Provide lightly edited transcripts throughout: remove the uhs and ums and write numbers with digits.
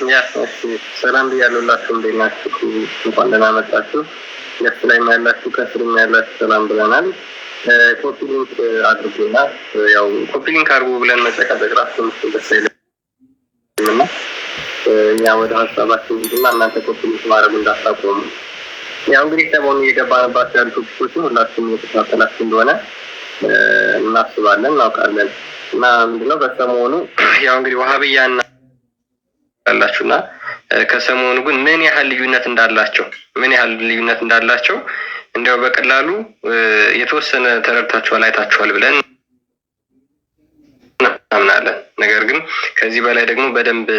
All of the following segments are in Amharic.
ያ ሰላም ብያለሁላችሁ። እንዴት ናችሁ? እንኳን ደህና መጣችሁ። ገፍ ላይ ያላችሁ ከስርም ያላችሁ ሰላም ብለናል። ኮፒ ሊንክ አድርጉና ያው ኮፒ ሊንክ አድርጉ ብለን መጨቃጨቅ ራሱ ደስ አይልምና እኛ ወደ ሀሳባችን እንግዲህና እናንተ ኮፒ ሊንክ ማድረግ እንዳታቆሙ። ያው እንግዲህ ሰሞኑን እየገባንባቸው ያሉ ቶፒኮችን ሁላችሁም እየተከታተላችሁ እንደሆነ እናስባለን እናውቃለን። እና ምንድነው በሰሞኑ ያው እንግዲህ ወሃቢያና ያላችሁና ከሰሞኑ ግን ምን ያህል ልዩነት እንዳላቸው እንደው በቀላሉ የተወሰነ ተረድታችኋል አይታችኋል ብለን እናምናለን። ነገር ግን ከዚህ በላይ ደግሞ በደንብ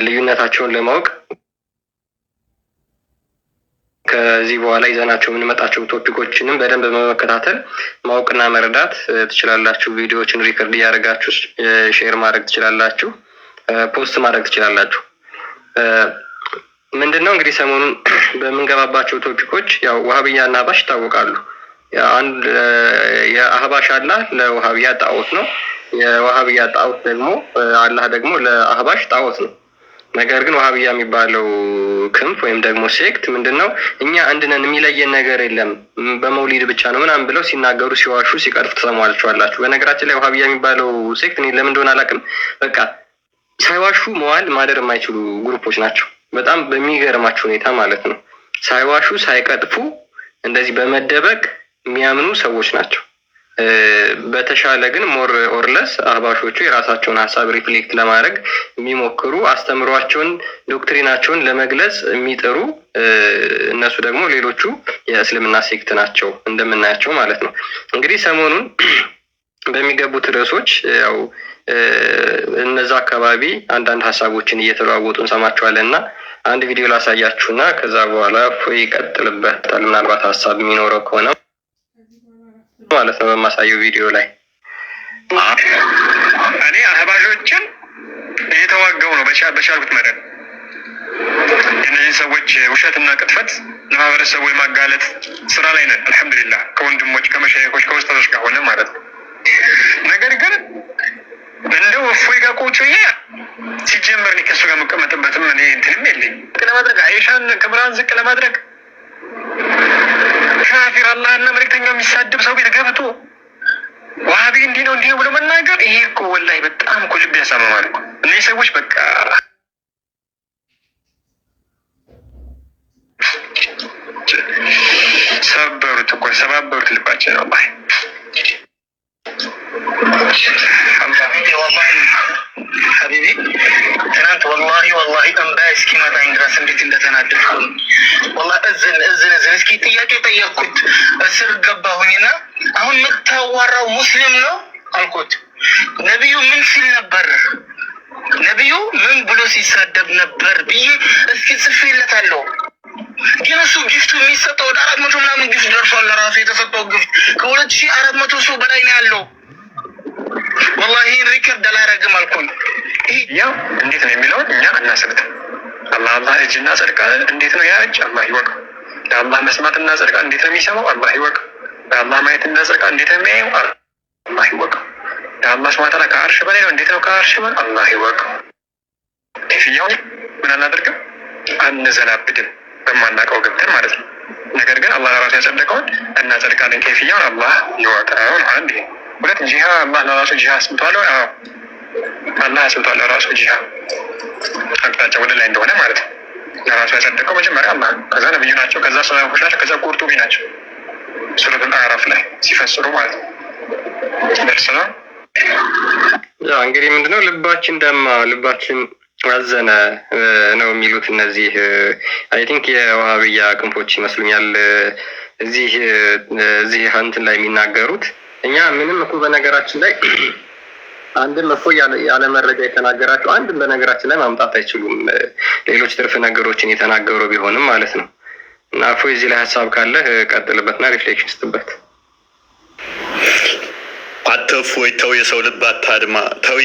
ልዩነታቸውን ለማወቅ ከዚህ በኋላ ይዘናቸው የምንመጣቸው ቶፒኮችንም በደንብ በመከታተል ማወቅና መረዳት ትችላላችሁ። ቪዲዮዎችን ሪከርድ እያደረጋችሁ ሼር ማድረግ ትችላላችሁ፣ ፖስት ማድረግ ትችላላችሁ። ምንድነው እንግዲህ ሰሞኑን በምንገባባቸው ቶፒኮች ያው ወሃቢያና አህባሽ ይታወቃሉ። አንድ የአህባሽ አላህ ለወሃቢያ ጣዖት ነው፣ የወሃቢያ ጣዖት ደግሞ አላህ ደግሞ ለአህባሽ ጣዖት ነው። ነገር ግን ወሃቢያ የሚባለው ክንፍ ወይም ደግሞ ሴክት ምንድነው እኛ አንድ ነን የሚለየን ነገር የለም በመውሊድ ብቻ ነው ምናምን ብለው ሲናገሩ ሲዋሹ ሲቀጥፉ ተሰማዋላችሁ። በነገራችን ላይ ወሃቢያ የሚባለው ሴክት እኔ ለምን እንደሆነ አላውቅም፣ በቃ ሳይዋሹ መዋል ማደር የማይችሉ ግሩፖች ናቸው። በጣም በሚገርማቸው ሁኔታ ማለት ነው። ሳይዋሹ ሳይቀጥፉ እንደዚህ በመደበቅ የሚያምኑ ሰዎች ናቸው። በተሻለ ግን ሞር ኦርለስ አህባሾቹ የራሳቸውን ሀሳብ ሪፍሌክት ለማድረግ የሚሞክሩ አስተምሯቸውን ዶክትሪናቸውን ለመግለጽ የሚጥሩ እነሱ ደግሞ ሌሎቹ የእስልምና ሴክት ናቸው እንደምናያቸው ማለት ነው። እንግዲህ ሰሞኑን በሚገቡት ርዕሶች ያው እነዛ አካባቢ አንዳንድ ሀሳቦችን እየተለዋወጡ እንሰማቸዋለን እና አንድ ቪዲዮ ላሳያችሁና ከዛ በኋላ ይቀጥልበታል። ምናልባት ሀሳብ የሚኖረው ከሆነ ማለት ነው በማሳየው ቪዲዮ ላይ እኔ አህባሾችን እየተዋጋው ነው በቻልኩት መጠን የእነዚህ ሰዎች ውሸትና ቅጥፈት ለማህበረሰቡ የማጋለጥ ስራ ላይ ነን። አልሐምዱሊላህ ከወንድሞች ከመሻይኮች ከውስጣቶች ጋር ሆነ ማለት ነው። ነገር ግን እንደው እፎይ ጋር ቁጭ ብዬ ሲጀመር እኔ ከእሱ ጋር መቀመጥበትም እኔ እንትንም የለኝ ለማድረግ አይሻን ክብራን ዝቅ ለማድረግ ካፊር አላህና መልእክተኛው የሚሳደብ ሰው ቤት ገብቶ ዋሃቢ እንዲህ ነው ብሎ መናገር ይሄ እኮ ወላሂ በጣም እኮ ልብ ያሳምማል እኮ። እነዚህ ሰዎች በቃ ሰባበሩት ልባችን ነው ባይ ሀቢቢ ትናንት ወላሂ እንባ እስኪመጣኝ ድረስ እንዴት እንደተናደድኩ ወላሂ እዝን እስኪ ጥያቄ ጠየቅኩት። እስር ገባሁኝና አሁን የምታዋራው ሙስሊም ነው አልኩት። ነቢዩ ምን ሲል ነበር? ነቢዩ ምን ብሎ ሲሳደብ ነበር ብዬ እስኪ ጽፌለታለሁ። ግን እሱ ጊፍቱ የሚሰጠው ወደ 400 ምናምን ጊፍት ደርሷል። ለራሱ የተሰጠው ጊፍት ከ2400 ሰው በላይ ነው ያለው። ወላሂ ሪከርድ አላረግም አልኩኝ። ያው እንዴት ነው የሚለውን እኛ እናስብት። አላህ እጅና ጽድቃ እንዴት ነው ያ እጅ አላህ ይወቅ። ለአላህ መስማትና ጽድቃ እንዴት ነው የሚሰማው አላህ ይወቅ። ለአላህ ማየትና ጽድቃ እንዴት ነው የሚያየው አላህ ይወቅ። ለአላህ ስማታላ ከአርሽ በላይ ነው እንዴት ነው ከአርሽ በላይ አላህ ይወቅ። ከፍያውን ምን አናደርግም አንዘላብድም በማናውቀው ገብተን ማለት ነው። ነገር ግን አላህ ራሱ ያጸደቀውን እናጸድቃለን። ከፍያውን አላህ ይወቀው ነው አንዴ። ሁለት ጂሃ አላህ ለራሱ ጂሃ አስምቷል። አዎ አላህ አስምቷል ለራሱ ጂሃ አቅጣጫ ወደ ላይ እንደሆነ ማለት ነው። ለራሱ ያጸደቀው መጀመሪያ አላህ፣ ከዛ ነብዩ ናቸው፣ ከዛ ሰሃቦች ናቸው፣ ከዛ ቁርጡቢ ናቸው። ሱረቱል አዕራፍ ላይ ሲፈስሩ ማለት ነው። ደርሰናል። ያ እንግዲህ ምንድነው ልባችን ደማ ልባችን አዘነ ነው የሚሉት እነዚህ አይ ቲንክ የወሃቢያ ክንፎች ይመስሉኛል እዚህ እንትን ላይ የሚናገሩት። እኛ ምንም እኮ በነገራችን ላይ አንድም እኮ ያለ መረጃ የተናገራቸው አንድም በነገራችን ላይ ማምጣት አይችሉም። ሌሎች ትርፍ ነገሮችን የተናገሩ ቢሆንም ማለት ነው። እና እፎ እዚህ ላይ ሀሳብ ካለ ቀጥልበትና ሪፍሌክሽን ስትበት። አትፎይ ተው፣ የሰው ልብ አታድማ፣ ተው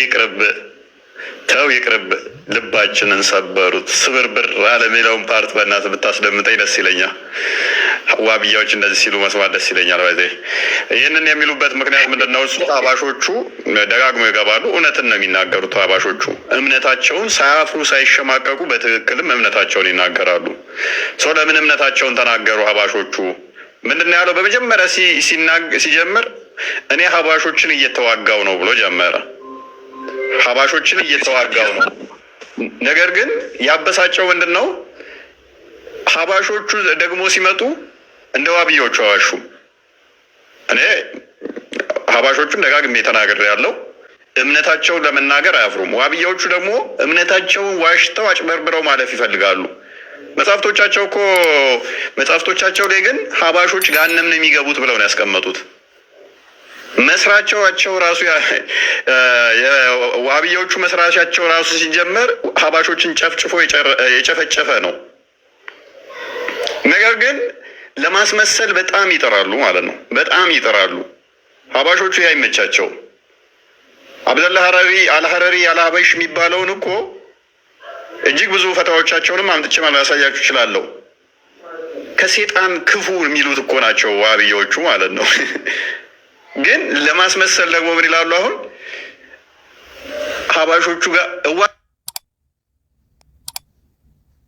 ይቅርብ፣ ልባችንን ሰበሩት። ስብርብር አለ የሚለውን ፓርት በእናትህ ብታስደምጠኝ ደስ ይለኛል። ዋብያዎች እንደዚህ ሲሉ መስማት ደስ ይለኛል። ባይዘ ይህንን የሚሉበት ምክንያት ምንድነው? እሱ አባሾቹ ደጋግሞ ይገባሉ፣ እውነትን ነው የሚናገሩት። አባሾቹ እምነታቸውን ሳያፍሩ ሳይሸማቀቁ በትክክልም እምነታቸውን ይናገራሉ። ሰው ለምን እምነታቸውን ተናገሩ? አባሾቹ ምንድን ነው ያለው? በመጀመሪያ ሲጀምር እኔ ሀባሾችን እየተዋጋው ነው ብሎ ጀመረ። ሀባሾችን እየተዋጋው ነው። ነገር ግን ያበሳጨው ምንድን ነው? ሀባሾቹ ደግሞ ሲመጡ እንደ ዋብያዎቹ አዋሹም። እኔ ሀባሾቹን ደጋግሜ ተናግሬ ያለው እምነታቸውን ለመናገር አያፍሩም። ዋብያዎቹ ደግሞ እምነታቸውን ዋሽተው አጭበርብረው ማለፍ ይፈልጋሉ። መጽሐፍቶቻቸው ላይ ግን ሀባሾች ገሃነም ነው የሚገቡት ብለው ነው ያስቀመጡት። መስራቻቸው ራሱ ዋብያዎቹ መስራቻቸው ራሱ ሲጀመር ሀባሾችን ጨፍጭፎ የጨፈጨፈ ነው። ነገር ግን ለማስመሰል በጣም ይጥራሉ ማለት ነው። በጣም ይጥራሉ። ሀባሾቹ አይመቻቸው። አብደላ አልሐረሪ አልሀበሽ የሚባለውን እኮ እጅግ ብዙ ፈተዋዎቻቸውንም አምጥቼ ማሳያችሁ እችላለሁ። ከሴጣን ክፉ የሚሉት እኮ ናቸው ዋብያዎቹ ማለት ነው። ግን ለማስመሰል ደግሞ ምን ይላሉ? አሁን ሀባሾቹ ጋር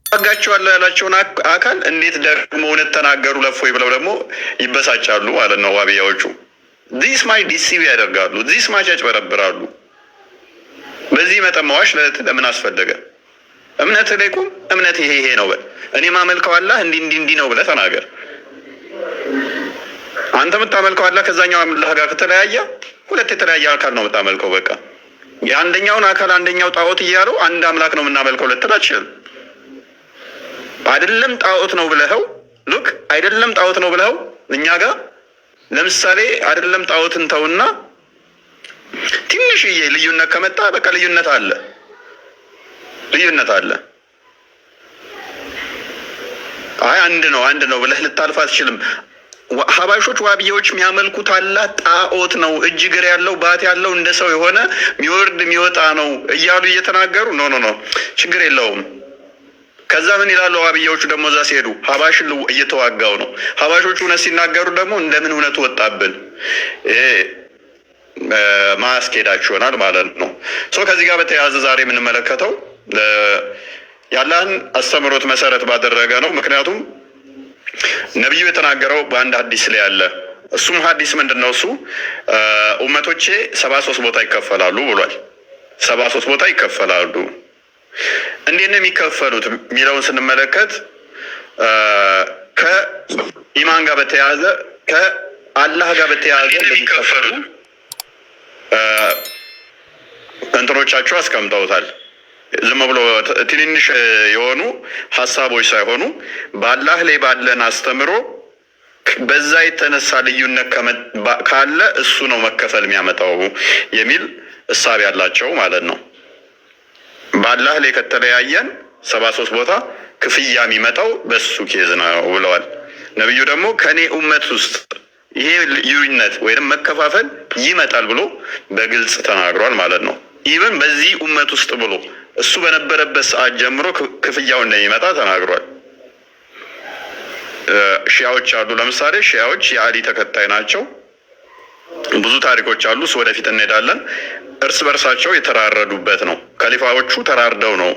እዋጋቸዋለሁ ያላቸውን አካል እንዴት ደግሞ እውነት ተናገሩ ለፎይ ብለው ደግሞ ይበሳጫሉ ማለት ነው ዋብያዎቹ። ዚስ ማች ዲሲቭ ያደርጋሉ። ዚስ ማች ያጭበረብራሉ። በዚህ መጠን መዋሽ ለምን አስፈለገ? እምነት ላይ ቁም። እምነት ይሄ ነው በል። እኔ ማመልከው አላህ እንዲህ ነው ብለህ ተናገር። አንተ የምታመልከው አላህ ከዛኛው አላህ ጋር ከተለያየ ሁለት የተለያየ አካል ነው የምታመልከው። በቃ የአንደኛውን አካል አንደኛው ጣዖት እያለው አንድ አምላክ ነው የምናመልከው ልትል አትችልም። አይደለም ጣዖት ነው ብለኸው አይደለም ጣዖት ነው ብለኸው እኛ ጋር ለምሳሌ አይደለም ጣዖትን ተውና ትንሽዬ ልዩነት ከመጣ በቃ ልዩነት አለ። አንድ ነው ብለህ ልታልፍ አትችልም። ሀባሾች ዋብያዎች የሚያመልኩት አላህ ጣዖት ነው፣ እጅ እግር ያለው ባት ያለው እንደ ሰው የሆነ የሚወርድ የሚወጣ ነው እያሉ እየተናገሩ ኖ ችግር የለውም። ከዛ ምን ይላሉ ዋብያዎቹ ደግሞ እዛ ሲሄዱ ሀባሽን እየተዋጋው ነው። ሀባሾቹ እውነት ሲናገሩ ደግሞ እንደምን እውነቱ ወጣብን ማስኬዳችሁ ይሆናል ማለት ነው። ከዚህ ጋር በተያያዘ ዛሬ የምንመለከተው የአላህን አስተምሮት መሰረት ባደረገ ነው። ምክንያቱም ነቢዩ የተናገረው በአንድ ሀዲስ ላይ አለ። እሱም ሀዲስ ምንድን ነው? እሱ ኡመቶቼ 73 ቦታ ይከፈላሉ ብሏል። 73 ቦታ ይከፈላሉ። እንዴት ነው የሚከፈሉት የሚለውን ስንመለከት ከኢማን ጋር በተያያዘ ከአላህ ጋር በተያያዘ እንደሚከፈሉ እንትኖቻቸው አስቀምጠውታል። ዝም ብሎ ትንንሽ የሆኑ ሀሳቦች ሳይሆኑ በአላህ ላይ ባለን አስተምሮ በዛ የተነሳ ልዩነት ካለ እሱ ነው መከፈል የሚያመጣው የሚል እሳቤ ያላቸው ማለት ነው። በአላህ ላይ ከተለያየን 73 ቦታ ክፍያ የሚመጣው በሱ ኬዝ ነው ብለዋል። ነብዩ ደግሞ ከኔ ኡመት ውስጥ ይሄ ልዩነት ወይም መከፋፈል ይመጣል ብሎ በግልጽ ተናግሯል ማለት ነው። ኢቭን በዚህ ኡመት ውስጥ ብሎ እሱ በነበረበት ሰዓት ጀምሮ ክፍያው እንደሚመጣ ተናግሯል። ሺያዎች አሉ። ለምሳሌ ሺያዎች የአሊ ተከታይ ናቸው። ብዙ ታሪኮች አሉ። ወደፊት እንሄዳለን። እርስ በርሳቸው የተራረዱበት ነው። ከሊፋዎቹ ተራርደው ነው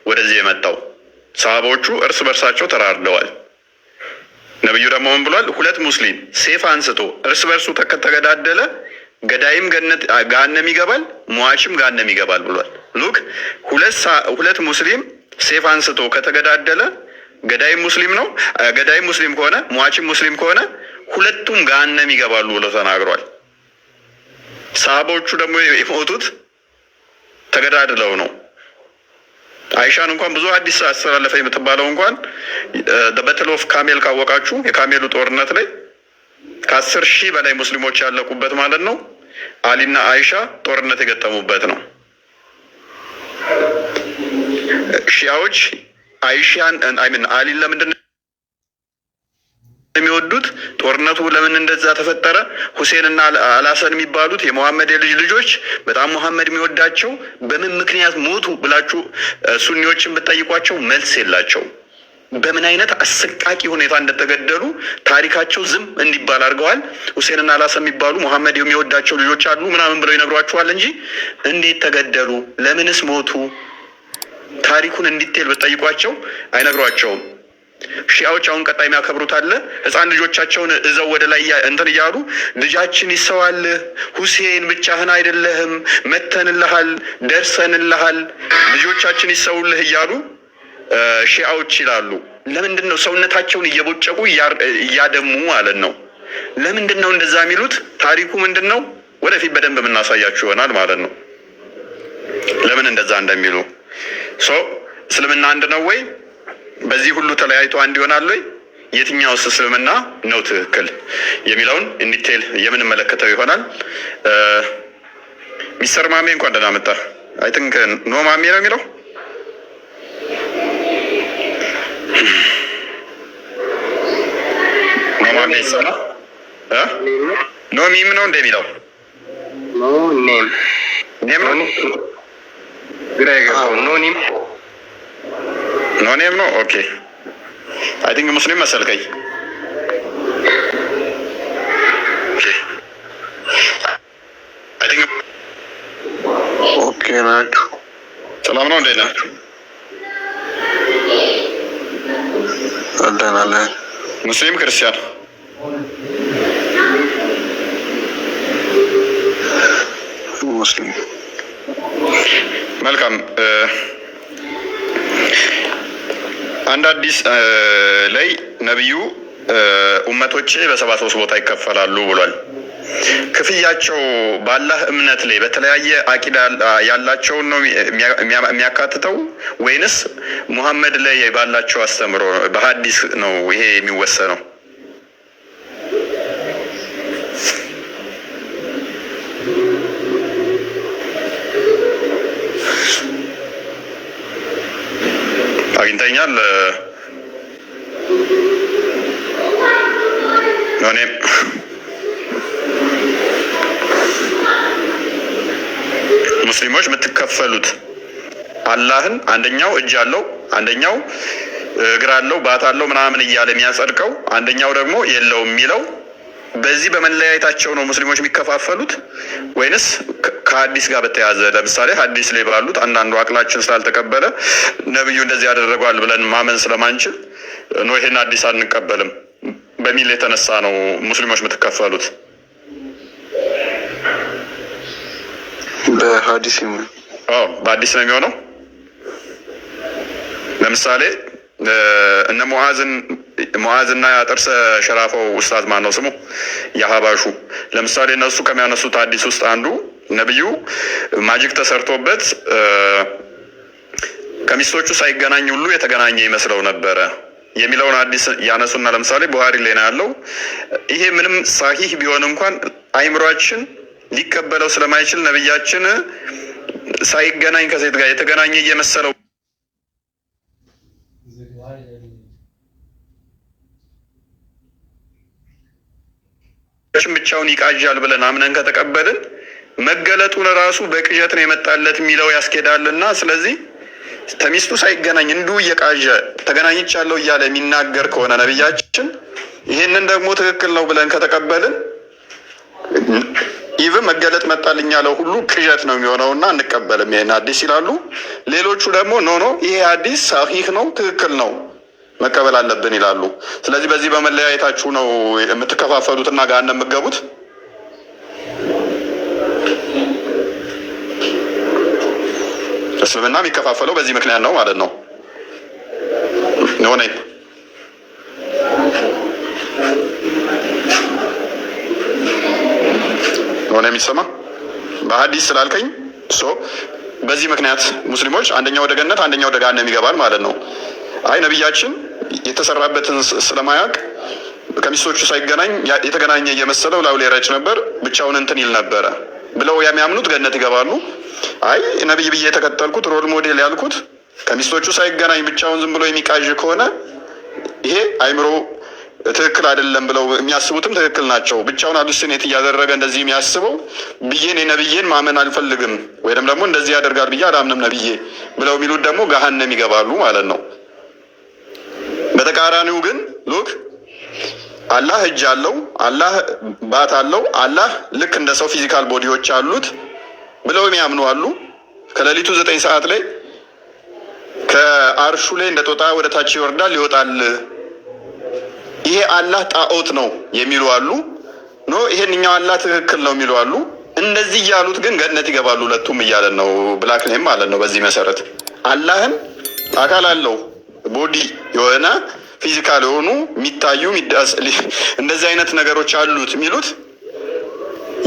ወደዚህ የመጣው። ሰሃቦቹ እርስ በርሳቸው ተራርደዋል። ነብዩ ደግሞ ምን ብሏል? ሁለት ሙስሊም ሴፍ አንስቶ እርስ በርሱ ከተገዳደለ ገዳይም ገሃነም ይገባል፣ ሟችም ገሃነም ይገባል ብሏል። ሉክ ሁለት ሙስሊም ሴፍ አንስቶ ከተገዳደለ ገዳይም ሙስሊም ነው፣ ገዳይም ሙስሊም ከሆነ ሟችም ሙስሊም ከሆነ ሁለቱም ገሃነም ይገባሉ ብሎ ተናግሯል። ሰሃቦቹ ደግሞ የሞቱት ተገዳድለው ነው። አይሻን እንኳን ብዙ ሐዲስ አስተላለፈ የምትባለው እንኳን በተል ኦፍ ካሜል ካወቃችሁ የካሜሉ ጦርነት ላይ ከ10,000 በላይ ሙስሊሞች ያለቁበት ማለት ነው። አሊና አይሻ ጦርነት የገጠሙበት ነው። ሺያዎች አይሻን አሊን ለምንድን ነው የሚወዱት? ጦርነቱ ለምን እንደዛ ተፈጠረ? ሁሴንና አልሐሰን የሚባሉት የመሐመድ ልጆች በጣም መሐመድ የሚወዳቸው በምን ምክንያት ሞቱ ብላችሁ ሱኒዎችን ብትጠይቋቸው መልስ የላቸው። በምን አይነት አሰቃቂ ሁኔታ እንደተገደሉ ታሪካቸው ዝም እንዲባል አድርገዋል። ሁሴንና አልሐሰን የሚባሉ መሐመድ የሚወዳቸው ልጆች አሉ ምናምን ብለው ይነግሯቸዋል እንጂ እንዴት ተገደሉ፣ ለምንስ ሞቱ፣ ታሪኩን እንዲቴል ብትጠይቋቸው አይነግሯቸውም። ሺአዎች አሁን ቀጣይ የሚያከብሩት አለ። ህፃን ልጆቻቸውን እዘው ወደ ላይ እንትን እያሉ ልጃችን ይሰዋልህ፣ ሁሴን ብቻህን አይደለህም፣ መተንልሃል፣ ደርሰንልሃል፣ ልጆቻችን ይሰውልህ እያሉ ሺአዎች ይላሉ። ለምንድን ነው ሰውነታቸውን እየቦጨቁ እያደሙ ማለት ነው? ለምንድን ነው እንደዛ የሚሉት? ታሪኩ ምንድን ነው? ወደፊት በደንብ የምናሳያችሁ ይሆናል ማለት ነው ለምን እንደዛ እንደሚሉ። እስልምና አንድ ነው ወይ? በዚህ ሁሉ ተለያይቶ አንድ ይሆናል ወይ? የትኛውስ እስልምና ነው ትክክል የሚለውን ኢንዲቴል የምንመለከተው ይሆናል። ሚስተር ማሜ እንኳን ደህና መጣ። አይ ቲንክ ኖ ማሜ ነው የሚለው ኖ ማሜ ይሰማ ኖ ሚም ነው እንደሚለው ኖ ኔም ነው ግራ የገባው ኖ ኔም ኖ ኔም ነው። ኦኬ አይ ቲንክ ሙስሊም መሰልከኝ። አይ ቲንክ ኦኬ ናችሁ። ሰላም ነው። እንዴት ናችሁ? አዳናለን ሙስሊም ክርስቲያን ሙስሊም። መልካም። አንድ አዲስ ላይ ነብዩ ኡመቶቼ በ73 ቦታ ይከፈላሉ ብሏል። ክፍያቸው ባላህ እምነት ላይ በተለያየ አቂዳ ያላቸውን ነው የሚያካትተው ወይንስ ሙሐመድ ላይ ባላቸው አስተምሮ በሐዲስ ነው ይሄ የሚወሰነው? አግኝተኛል እኔም ሙስሊሞች የምትከፈሉት አላህን አንደኛው እጅ አለው፣ አንደኛው እግር አለው፣ ባት አለው ምናምን እያለ የሚያጸድቀው፣ አንደኛው ደግሞ የለውም የሚለው በዚህ በመለያየታቸው ነው ሙስሊሞች የሚከፋፈሉት ወይንስ ከሐዲስ ጋር በተያያዘ? ለምሳሌ ሐዲስ ላይ ባሉት አንዳንዱ አቅላችን ስላልተቀበለ ነብዩ እንደዚህ ያደረጓል ብለን ማመን ስለማንችል ነው ይሄን ሐዲስ አንቀበልም በሚል የተነሳ ነው ሙስሊሞች የምትከፈሉት? በሐዲስ በሐዲስ ነው የሚሆነው። ለምሳሌ እነ ሙዓዝና ጥርሰ ሸራፈው ኡስታዝ ማን ነው ስሙ የሀባሹ፣ ለምሳሌ እነሱ ከሚያነሱት ሐዲስ ውስጥ አንዱ ነብዩ ማጂክ ተሰርቶበት ከሚስቶቹ ሳይገናኝ ሁሉ የተገናኘ ይመስለው ነበረ የሚለውን ሐዲስ ያነሱና ለምሳሌ ቡሃሪ ላይ ነው ያለው። ይሄ ምንም ሳሂህ ቢሆን እንኳን አይምሯችን ሊቀበለው ስለማይችል ነብያችን ሳይገናኝ ከሴት ጋር የተገናኘ እየመሰለው ብቻውን ይቃዣል ብለን አምነን ከተቀበልን መገለጡን ራሱ በቅዠት ነው የመጣለት የሚለው ያስኬዳልና፣ ስለዚህ ተሚስቱ ሳይገናኝ እንዲሁ እየቃዠ ተገናኝቻለሁ እያለ የሚናገር ከሆነ ነብያችን ይሄንን ደግሞ ትክክል ነው ብለን ከተቀበልን ኢቭን መገለጥ መጣልኝ ያለው ሁሉ ቅዠት ነው የሚሆነውና እንቀበልም ይሄን ሐዲስ ይላሉ። ሌሎቹ ደግሞ ኖ ይሄ ሐዲስ ሳሂህ ነው ትክክል ነው መቀበል አለብን ይላሉ። ስለዚህ በዚህ በመለያየታችሁ ነው የምትከፋፈሉትና ገሃነም የምትገቡት። እስልምና የሚከፋፈለው በዚህ ምክንያት ነው ማለት ነው። ሆነ የሚሰማ በሐዲስ ስላልከኝ በዚህ ምክንያት ሙስሊሞች አንደኛው ወደ ገነት አንደኛው ወደ ገሃነም ይገባል ማለት ነው። አይ ነብያችን የተሰራበትን ስለማያውቅ ከሚስቶቹ ሳይገናኝ የተገናኘ እየመሰለው ላው ላይ ረጭ ነበር ብቻውን እንትን ይል ነበረ ብለው የሚያምኑት ገነት ይገባሉ። አይ ነብይ ብዬ የተከተልኩት ሮል ሞዴል ያልኩት ከሚስቶቹ ሳይገናኝ ብቻውን ዝም ብሎ የሚቃዥ ከሆነ ይሄ አይምሮ ትክክል አይደለም ብለው የሚያስቡትም ትክክል ናቸው። ብቻውን አሉሲኔት እያደረገ እንደዚህ የሚያስበው ብዬን የነብዬን ማመን አልፈልግም ወይም ደግሞ እንደዚህ ያደርጋል ብዬ አላምንም ነብዬ ብለው የሚሉት ደግሞ ገሃነም ይገባሉ ማለት ነው። በተቃራኒው ግን ሉክ አላህ እጅ አለው፣ አላህ ባት አለው፣ አላህ ልክ እንደ ሰው ፊዚካል ቦዲዎች አሉት ብለው የሚያምኑ አሉ። ከሌሊቱ 9 ሰዓት ላይ ከአርሹ ላይ እንደ ጦጣ ወደ ታች ይወርዳል ይወጣል፣ ይሄ አላህ ጣዖት ነው የሚሉ አሉ። ኖ ይሄንኛው አላህ ትክክል ነው የሚሉ አሉ። እንደዚህ ያሉት ግን ገነት ይገባሉ ሁለቱም እያለን ነው ብላክ ነኝ ማለት ነው። በዚህ መሰረት አላህን አካል አለው ቦዲ የሆነ ፊዚካል የሆኑ የሚታዩ እንደዚህ አይነት ነገሮች አሉት የሚሉት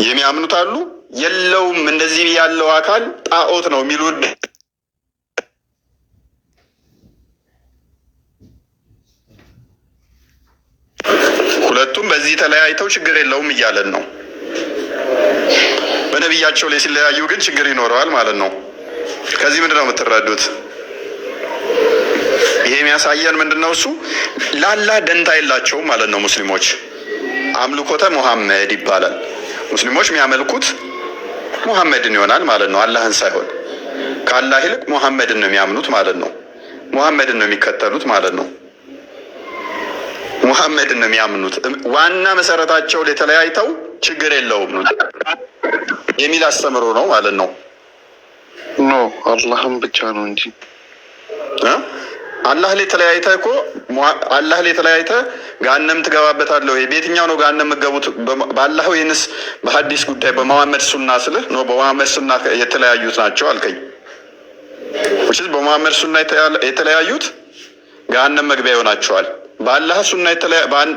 የሚያምኑት አሉ። የለውም እንደዚህ ያለው አካል ጣዖት ነው የሚሉ ሁለቱም በዚህ ተለያይተው ችግር የለውም እያለን ነው። በነቢያቸው ላይ ሲለያዩ ግን ችግር ይኖረዋል ማለት ነው። ከዚህ ምንድን ነው የምትረዱት? ይሄ የሚያሳየን ምንድን ነው? እሱ ለአላህ ደንታ የላቸውም ማለት ነው። ሙስሊሞች አምልኮተ ሙሐመድ ይባላል። ሙስሊሞች የሚያመልኩት ሙሐመድን ይሆናል ማለት ነው፣ አላህን ሳይሆን። ከአላህ ይልቅ ሙሐመድን ነው የሚያምኑት ማለት ነው። ሙሐመድን ነው የሚከተሉት ማለት ነው። ሙሐመድን ነው የሚያምኑት። ዋና መሰረታቸው ላይ ተለያይተው ችግር የለውም የሚል አስተምሮ ነው ማለት ነው። ኖ አላህም ብቻ ነው እንጂ አላህ ላይ ተለያይተህ እኮ አላህ ላይ ተለያይተህ ገሃነም ትገባበታለህ ወይ? በየትኛው ነው ገሃነም የምትገቡት? በአላህ ወይንስ በሐዲስ ጉዳይ በመሐመድ ሱና ስልህ ነው? በመሐመድ ሱና የተለያዩት ናቸው አልከኝ። ወይስ በመሐመድ ሱና የተለያዩት ገሃነም መግቢያ ይሆናቸዋል። በአላህ ሱና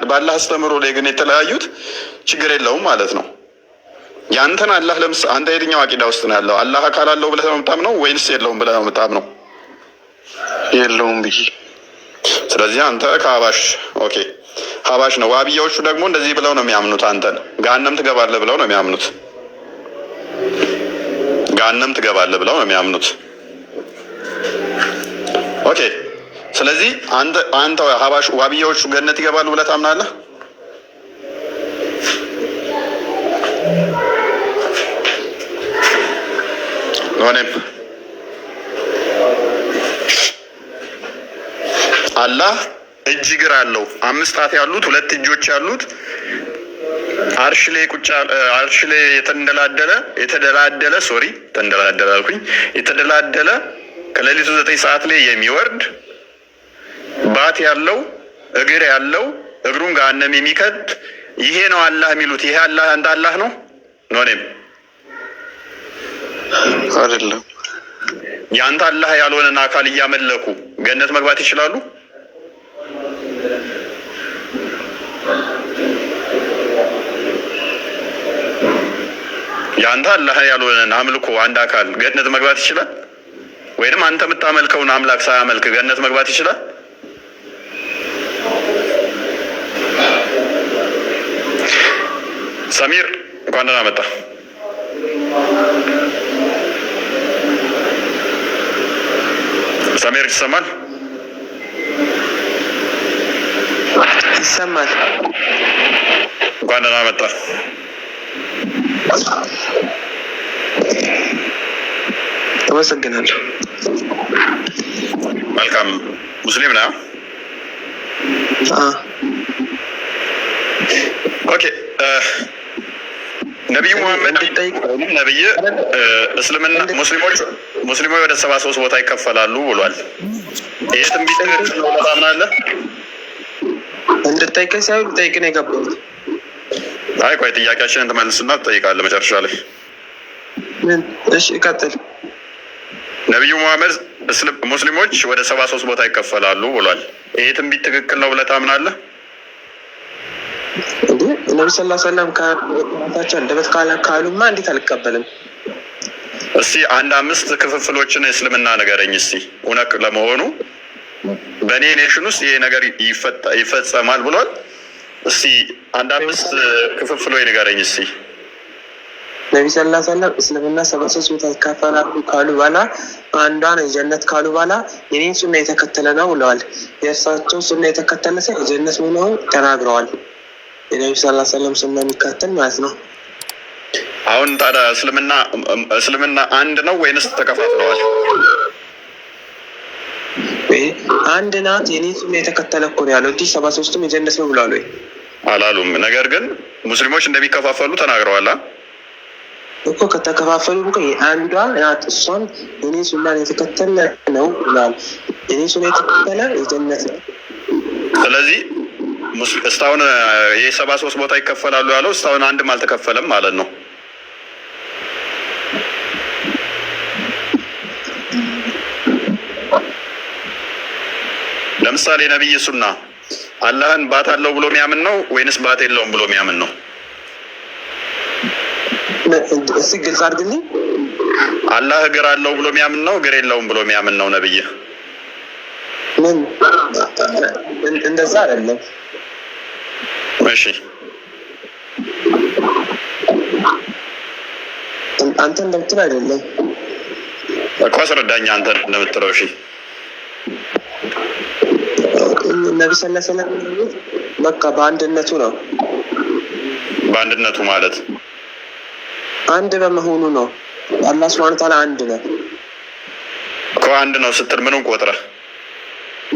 በአላህ አስተምሮ ላይ ግን የተለያዩት ችግር የለውም ማለት ነው። ያንተን አላህ ለምሳሌ አንተ የትኛው አቂዳ ውስጥ ነው ያለው? አላህ አካል አለው ብለህ ነው የምታምነው ወይንስ የለውም ብለህ ነው የምታምነው? የለውም ብዬ። ስለዚህ አንተ ከሀባሽ ኦኬ፣ ሀባሽ ነው። ዋብያዎቹ ደግሞ እንደዚህ ብለው ነው የሚያምኑት። አንተን ገሃነም ትገባለህ ብለው ነው የሚያምኑት። ገሃነም ትገባለህ ብለው ነው የሚያምኑት። ኦኬ፣ ስለዚህ አንተ ሀባሽ ዋብያዎቹ ገነት ይገባሉ ብለህ ታምናለህ? ሆነም አላህ እጅ እግር አለው፣ 5 ጣት ያሉት 2 እጆች ያሉት አርሽ ላይ የተደላደለ ከሌሊቱ 9 ሰዓት ላይ የሚወርድ ባት ያለው እግር ያለው እግሩን ገሃነም የሚከት ይሄ ነው አላህ የሚሉት። ይሄ አላህ አንተ አላህ ነው ኖኔም አይደለም። ያንተ አላህ ያልሆነን አካል እያመለኩ ገነት መግባት ይችላሉ? ያንተ አላህ ያልሆነን አምልኮ አንድ አካል ገነት መግባት ይችላል? ወይንም አንተ የምታመልከውን አምላክ ሳያመልክ ገነት መግባት ይችላል? ሰሚር እንኳን ደህና መጣ። ሰሚር ይሰማል? ይሰማል። እንኳን ደህና መጣ። አመሰግናለሁ። መልካም። ሙስሊም ነህ? ኦኬ። ነቢዩ ሙሐመድ ነቢይ እስልምና ሙስሊሞች ወደ 73 ቦታ ይከፈላሉ ብሏል። ይሄ ትንቢት ነው ታምናለህ? እንድጠይቀኝ ሳይሆን ልጠይቅ ነው የገባሁት። አይ ቆይ ጥያቄያችንን ትመልስና ትጠይቃለህ መጨረሻ ላይ። እሺ ቀጥል። ነቢዩ ሙሐመድ ሙስሊሞች ወደ 73 ቦታ ይከፈላሉ ብሏል። ይሄ ትንቢት ትክክል ነው ብለህ ታምናለህ? ነቢ ሰለላሁ ዐለይሂ ወሰለም ከታች አንደበት ካሉማ እንዴት አልቀበልም? እስቲ 5 ክፍፍሎችን እስልምና ንገረኝ እስቲ። እውነት ለመሆኑ በእኔ ኔሽን ውስጥ ይሄ ነገር ይፈጸማል ብሏል? እስቲ 5 ክፍፍሎች ንገረኝ እስቲ። ነቢ ሰለላሁ ዐለይሂ ወሰለም እስልምና 73 ቦታ ይከፈላሉ ካሉ በኋላ አንዷን የጀነት ካሉ በኋላ የኔን ሱና የተከተለ ነው ብለዋል። የእርሳቸው ሱና የተከተለ ሰው የጀነት መሆኑን ተናግረዋል። የነቢ ሰለላሁ ዐለይሂ ወሰለም ሱና የሚከተል ማለት ነው። አሁን ታዲያ እስልምና አንድ ነው ወይንስ ተከፋፍለዋል? አንድ ናት የኔ ሱና የተከተለ እኮ ነው ያለው እንጂ 73ቱም የጀነት ነው ብሏል ወይ አላሉም። ነገር ግን ሙስሊሞች እንደሚከፋፈሉ ተናግረዋል እኮ። ከተከፋፈሉ እኮ አንዷ ናት እሷም የኔ ሱናን የተከተለ ነው ብሏል። የኔ ሱና የተከተለ የጀነት ነው። ስለዚህ እስካሁን የ73 ቦታ ይከፈላሉ ያለው እስካሁን አንድም አልተከፈለም ማለት ነው። ለምሳሌ ነብይ ሱና አላህን ባት አለው ብሎ የሚያምን ነው ወይንስ ባት የለውም ብሎ የሚያምን ነው? እስኪ ግልጽ አድርግልኝ። አላህ እግር አለው ብሎ የሚያምን ነው እግር የለውም ብሎ የሚያምን ነው ነብይ? ምን እንደዛ አይደለም። እሺ አንተ እንደምትለው አይደለም እኮ አስረዳኝ አንተ እንደምትለው። እሺ ነብይ ሰለላሁ ዐለይሂ ወሰለም በቃ በአንድነቱ ነው። በአንድነቱ ማለት አንድ በመሆኑ ነው። አላህ ሱብሓነሁ ወተዓላ አንድ ነው እኮ። አንድ ነው ስትል ምኑን ቆጥረህ?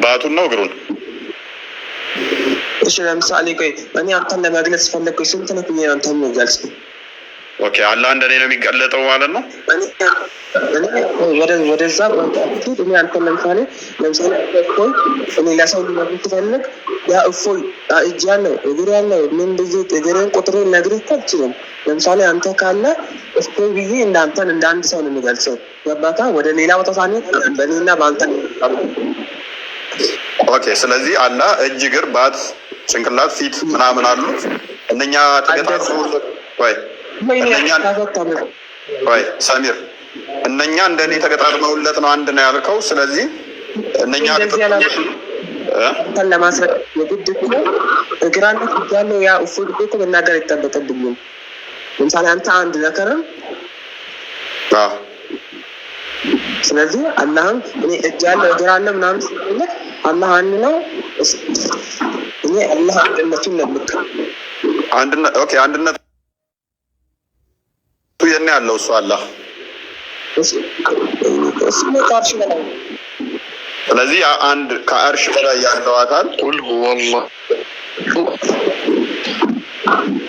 ባቱን ነው እግሩን? እሺ ለምሳሌ ቆይ እኔ አንተን ለመግለጽ ፈለግኩኝ ስንት ነው ብዬ አንተን የሚገልጽ? ኦኬ አላህ እንደኔ ነው የሚገለጠው ማለት ነው። ወደዛ ባንተ እኔ አንተን ለምሳሌ እፎይ እኔ ለሰው ልነግርህ ትፈልግ ያ እፎይ እጅ ያለው እግር ያለው ምን ብዬ እግርን ቁጥሩን ነግርህ አልችልም። ለምሳሌ አንተ ካለ እፎይ ብዬ እንዳንተን እንደ አንድ ሰው ነው የሚገልጸው። ገባታ? ወደ ሌላ ቦታ ሳንሄድ በእኔና በአንተ ኦኬ። ስለዚህ አላህ እጅ፣ እግር፣ ባት፣ ጭንቅላት፣ ፊት ምናምን አሉ። እነኛ ተገጣጥሞ ወይ ሰሚር እነኛ እንደኔ ተገጣጥመውለት ነው አንድ ነው ያልከው። ስለዚህ እነኛ ለማስረዳት የግድ እኮ እግራነት ያለው ያ እፎይ እኮ መናገር አይጠበቅብኝም። ለምሳሌ አንተ አንድ ነከረም ስለዚህ አላህም እኔ እጅ ያለው እግር አለ ምናምን ሲልህ አላህ አንድ ነው። እኔ አላህ አንድነቱን ለምክ አንድነት ኦኬ አንድነት የኔ ያለው እሱ አላህ ስለዚህ አንድ ከአርሽ በላይ ያለው አካል ቁል ሁወላህ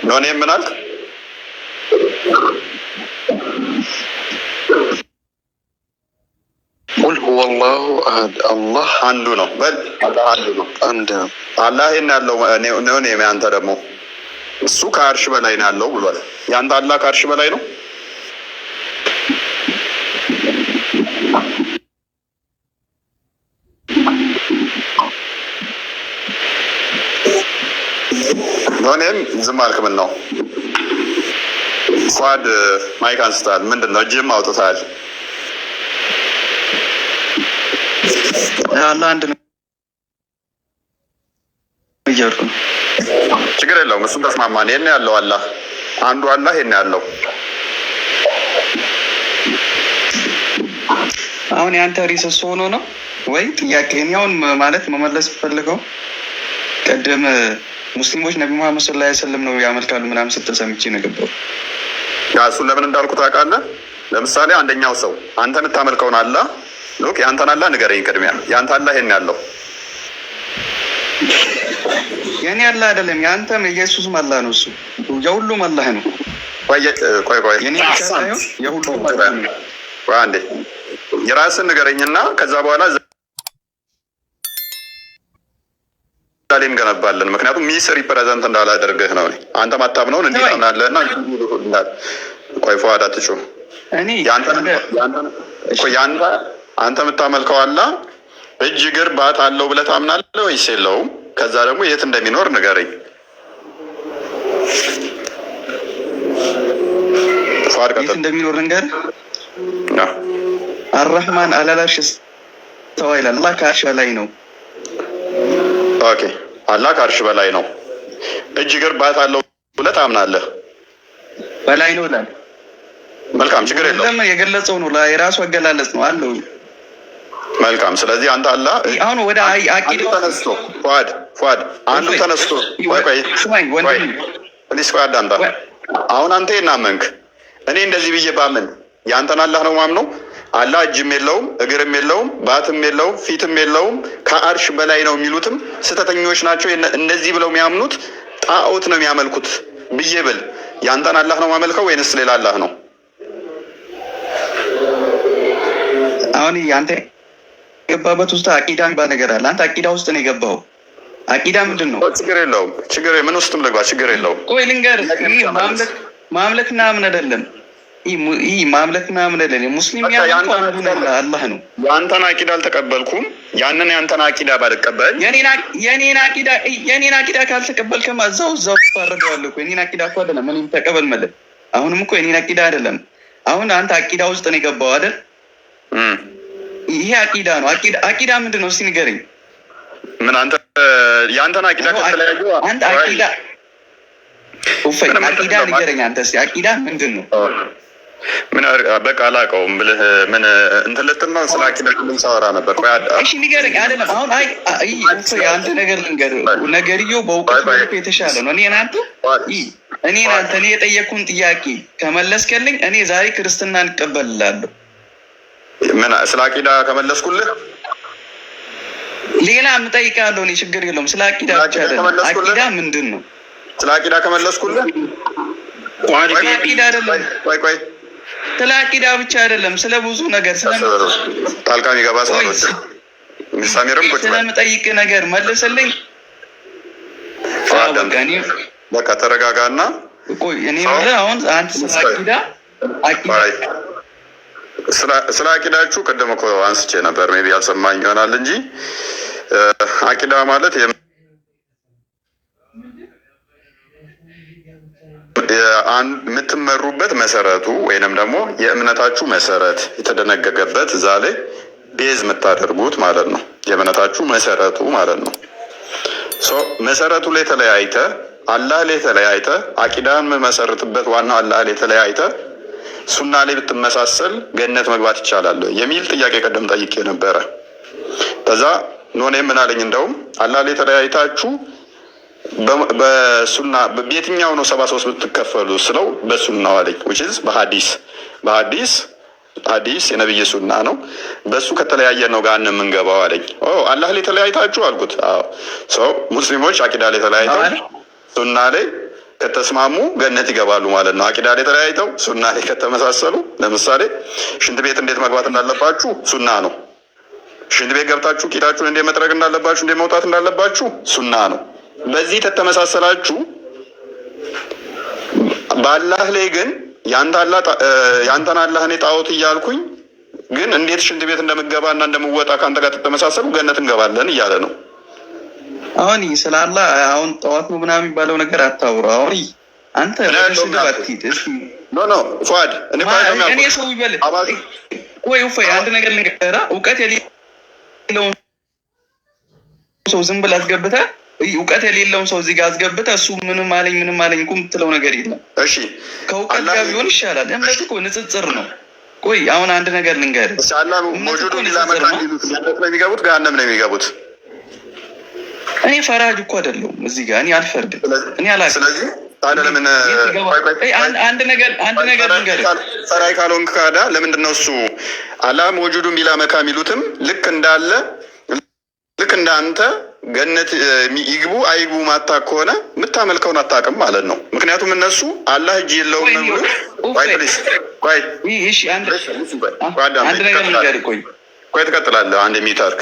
ነው። እኔ ምን አልክ? ቁል ሁወላሁ አሐድ አላህ አንዱ ነው። በል አላህ አንዱ ነው። አንድ ነው። አላህ የኔ ያለው ነው። እኔ አንተ ደግሞ እሱ ከአርሽ በላይ ነው ያለው ብሏል። ያንተ አላህ ከአርሽ በላይ ነው። እኔም ዝም አልክ። ምን ነው ፏድ ማይክ አንስታል። ምንድን ነው እጅም አውጥታል። አላህ አንድ ነው እያልኩ ነው። ችግር የለውም። እሱን ተስማማን። የኔ ያለው አላህ አንዱ አላህ የኔ ያለው አሁን ያንተ ሪሰስ ሆኖ ነው ወይ ጥያቄ? እኔ አሁን ማለት መመለስ ፈልገው ቀደም ሙስሊሞች ነቢ መሐመድ ሰለላሁ ዐለይሂ ወሰለም ነው ያመልካሉ ምናምን ስትል ሰምቼ ነው የገባው። እሱን ለምን እንዳልኩ ታውቃለህ? ለምሳሌ አንደኛው ሰው አንተ የምታመልከውን አላህ ሉክ ያንተን አላህ ንገረኝ ቅድሚያ። ያንተ አላህ የኔ ያለው የኔ አላህ አይደለም፣ ያንተም የኢየሱስም አላህ ነው። እሱ የሁሉም አላህ ነው። ቆይ የኔ ብቻ ሳይሆን የሁሉም አላህ ነው። አንዴ የራስን ንገረኝና ከዛ በኋላ ዛሬ እንገነባለን። ምክንያቱም ሚስ ሪፕሬዘንት እንዳላደርግህ ነው። አንተ ማታምነውን እንዴት አምናለህና ቆይ ፏዳ ትጩ እኔ አንተ የምታመልከው አላህ እጅ እግር ባት አለው ብለህ ታምናለህ ወይስ የለውም? ከዛ ደግሞ የት እንደሚኖር ንገረኝ። የት እንደሚኖር ንገር። አርረህማን አለል አርሽ እስተዋ ይላል። አላህ ከአርሽ በላይ ነው። ኦኬ አላህ ከአርሽ በላይ ነው። እጅ እግር ባት አለው ብለህ ታምናለህ? በላይ ነው ይላል። መልካም ችግር የለውም። ለምን የገለጸው ነው የራሱ አገላለጽ ነው አለው። መልካም ስለዚህ አንተ አላህ አሁን ወደ አቂዳው ተነስቶ ፏድ አንዱ ተነስቶ ቆይ ፕሊስ ቆይ አዳምጣ። አሁን አንተ የናመንክ እኔ እንደዚህ ብዬ ባምን ያንተን አላህ ነው ማምነው። አላህ እጅም የለውም እግርም የለውም ባትም የለውም ፊትም የለውም ከአርሽ በላይ ነው የሚሉትም ስተተኞች ናቸው። እነዚህ ብለው የሚያምኑት ጣዖት ነው የሚያመልኩት ብዬ ብል ያንተን አላህ ነው ማመልከው ወይንስ ሌላ አላህ ነው? አሁን ያንተ የገባበት ውስጥ አቂዳ የሚባል ነገር አለ። አንተ አቂዳ ውስጥ ነው የገባው። አቂዳ ምንድን ነው? ችግር የለውም ችግር ምን ውስጥም ልግባ ችግር የለውም። ቆይ ልንገርህ፣ ማምለክና ምን አይደለም። ይህ ማምለክና ምን አይደለም። ሙስሊም አላህ ነው። የአንተን አቂዳ አልተቀበልኩም። ያንን የአንተን አቂዳ ባልቀበል የኔን አቂዳ ካልተቀበልከማ እዛው ታረገዋለህ እኮ። የኔን አቂዳ እኮ አይደለም ምንም ተቀበል ማለት አሁንም እኮ የኔን አቂዳ አይደለም። አሁን አንተ አቂዳ ውስጥ ነው የገባው አይደል? ይሄ አቂዳ ነው። አቂዳ ምንድን ነው? እስኪ ንገረኝ። ምን አንተ የአንተን አቂዳ ከተለያዩ አንተ አቂዳ አቂዳ ንገረኝ አንተ እስኪ አቂዳ ምንድን ነው? ምን በቃ አላውቀውም ብልህ ምን እንትን ልትል ነው? ስለ አቂዳ ምን ሳወራ ነበር? ቆይ እሺ ንገረኝ። አይደለም አሁን አንተ ነገር ልንገርህ፣ ነገርየው በእውቀት የተሻለ ነው። እኔ የጠየኩህን ጥያቄ ከመለስከልኝ እኔ ዛሬ ክርስትናን እቀበልልሃለሁ። ምን ስለ አቂዳ ከመለስኩልህ ሌላ የምጠይቅሃለሁ። እኔ ችግር የለውም። ስለ አቂዳ ብቻ አይደለም። አቂዳ ምንድን ነው? ስለ አቂዳ ከመለስኩልህ ስለ አቂዳ አይደለም። ቆይ ስለ አቂዳ ብቻ አይደለም፣ ስለ ብዙ ነገር ጣልቃ የሚገባ ሰው ሚሳሚርም ስለምጠይቅ ነገር መልስልኝ። በቃ ተረጋጋና ቆይ እኔ አሁን አንተ ስለ አቂዳ ስለ አቂዳችሁ ቅድም እኮ አንስቼ ነበር። ሜቢ ያልሰማኝ ይሆናል እንጂ አቂዳ ማለት የምትመሩበት መሰረቱ ወይንም ደግሞ የእምነታችሁ መሰረት የተደነገገበት እዛ ላይ ቤዝ የምታደርጉት ማለት ነው። የእምነታችሁ መሰረቱ ማለት ነው። መሰረቱ ላይ ተለያይተ አላህ ላይ ተለያይተ አቂዳን የምመሰርትበት ዋናው አላህ ላይ ተለያይተ ሱና ላይ ብትመሳሰል ገነት መግባት ይቻላል የሚል ጥያቄ ቀደም ጠይቄ ነበረ። ከዛ ኖኔ ምን አለኝ? እንደውም አላህ ላይ ተለያይታችሁ በሱና በየትኛው ነው 73 ብትከፈሉ ስለው በሱናው አለኝ። which is በሐዲስ የነብይ ሱና ነው። በሱ ከተለያየ ነው ጋር የምንገባው አለኝ። አላህ ላይ ተለያይታችሁ አልኩት። አዎ ሙስሊሞች አቂዳ ላይ ተለያይተው ሱና ላይ ከተስማሙ ገነት ይገባሉ ማለት ነው። አቂዳ ላይ ተለያይተው ሱና ላይ ከተመሳሰሉ፣ ለምሳሌ ሽንት ቤት እንዴት መግባት እንዳለባችሁ ሱና ነው። ሽንት ቤት ገብታችሁ ቂጣችሁን እንዴት መጥረግ እንዳለባችሁ እንዴት መውጣት እንዳለባችሁ ሱና ነው። በዚህ ተተመሳሰላችሁ በአላህ ላይ ግን ያንተን አላህ እኔ ጣዖት እያልኩኝ ግን እንዴት ሽንት ቤት እንደምገባና እንደምወጣ ከአንተ ጋር ተተመሳሰሉ ገነት እንገባለን እያለ ነው። አሁን ስለ አላህ አሁን ጣዖት ነው ምናምን የሚባለው ነገር አታውራ። አሁን አንተ ኖ ፏድ እኔ ሰው ይበል ወይ አንድ ነገር ልንገርህ፣ እውቀት የሌለውን ሰው ዝም ብለህ አስገብተህ እውቀት የሌለውን ሰው እዚህ ጋር አስገብተህ እሱ ምንም አለኝ እኮ የምትለው ነገር የለም። እሺ ከእውቀት ጋር ቢሆን ይሻላል። እምነት እኮ ንጽጽር ነው። ቆይ አሁን አንድ ነገር ልንገርህ፣ ሞጁዱ ነው የሚገቡት ገሃነም ነው የሚገቡት። እኔ ፈራጅ እኮ አይደለሁም እዚህ ጋር እኔ አልፈርድም። እኔ አላውቅም። ስለዚህ ለምን አንድ ነገር ልንገርህ፣ ፈራጅ ካልሆንክ ካዳ ለምንድን ነው እሱ አላህ ሞጁዱ ቢላ መካ የሚሉትም ልክ እንዳንተ ገነት ይግቡ አይግቡ ማታ ከሆነ የምታመልከውን አታውቅም ማለት ነው። ምክንያቱም እነሱ አላህ እጅ የለውም ነው የሚሉት። ቆይ ትቀጥላለህ። አንድ የሚታርክ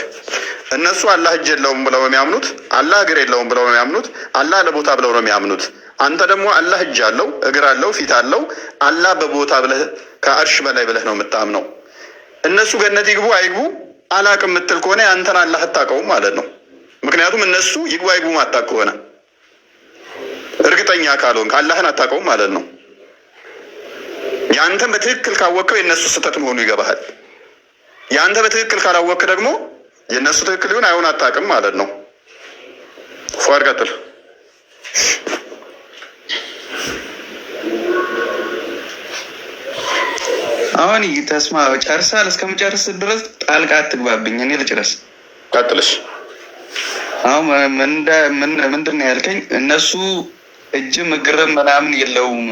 እነሱ አላህ እጅ የለውም ብለው የሚያምኑት፣ አላህ እግር የለውም ብለው የሚያምኑት፣ አላህ ለቦታ ብለው ነው የሚያምኑት። አንተ ደግሞ አላህ እጅ አለው እግር አለው ፊት አለው አላህ በቦታ ብለህ ከአርሽ በላይ ብለህ ነው የምታምነው። እነሱ ገነት ይግቡ አይግቡ አላውቅም የምትል ከሆነ አንተን አላህ አታውቀውም ማለት ነው። ምክንያቱም እነሱ ይግቡ አይግቡ ማታውቅ ከሆነ እርግጠኛ ካልሆንክ አላህን አታውቀውም ማለት ነው። ያንተን በትክክል ካወቅከው የእነሱ ስህተት መሆኑ ይገባሃል። ያንተ በትክክል ካላወቅክ ደግሞ የእነሱ ትክክል ይሁን አይሆን አታውቅም ማለት ነው። ፏር ቀጥል። አሁን ተስማ ጨርሳል። እስከምጨርስ ድረስ ጣልቃ አትግባብኝ። እኔ ልጨርስ። ቀጥልሽ። አሁን ምንድን ነው ያልከኝ? እነሱ እጅም እግርም ምናምን የለውም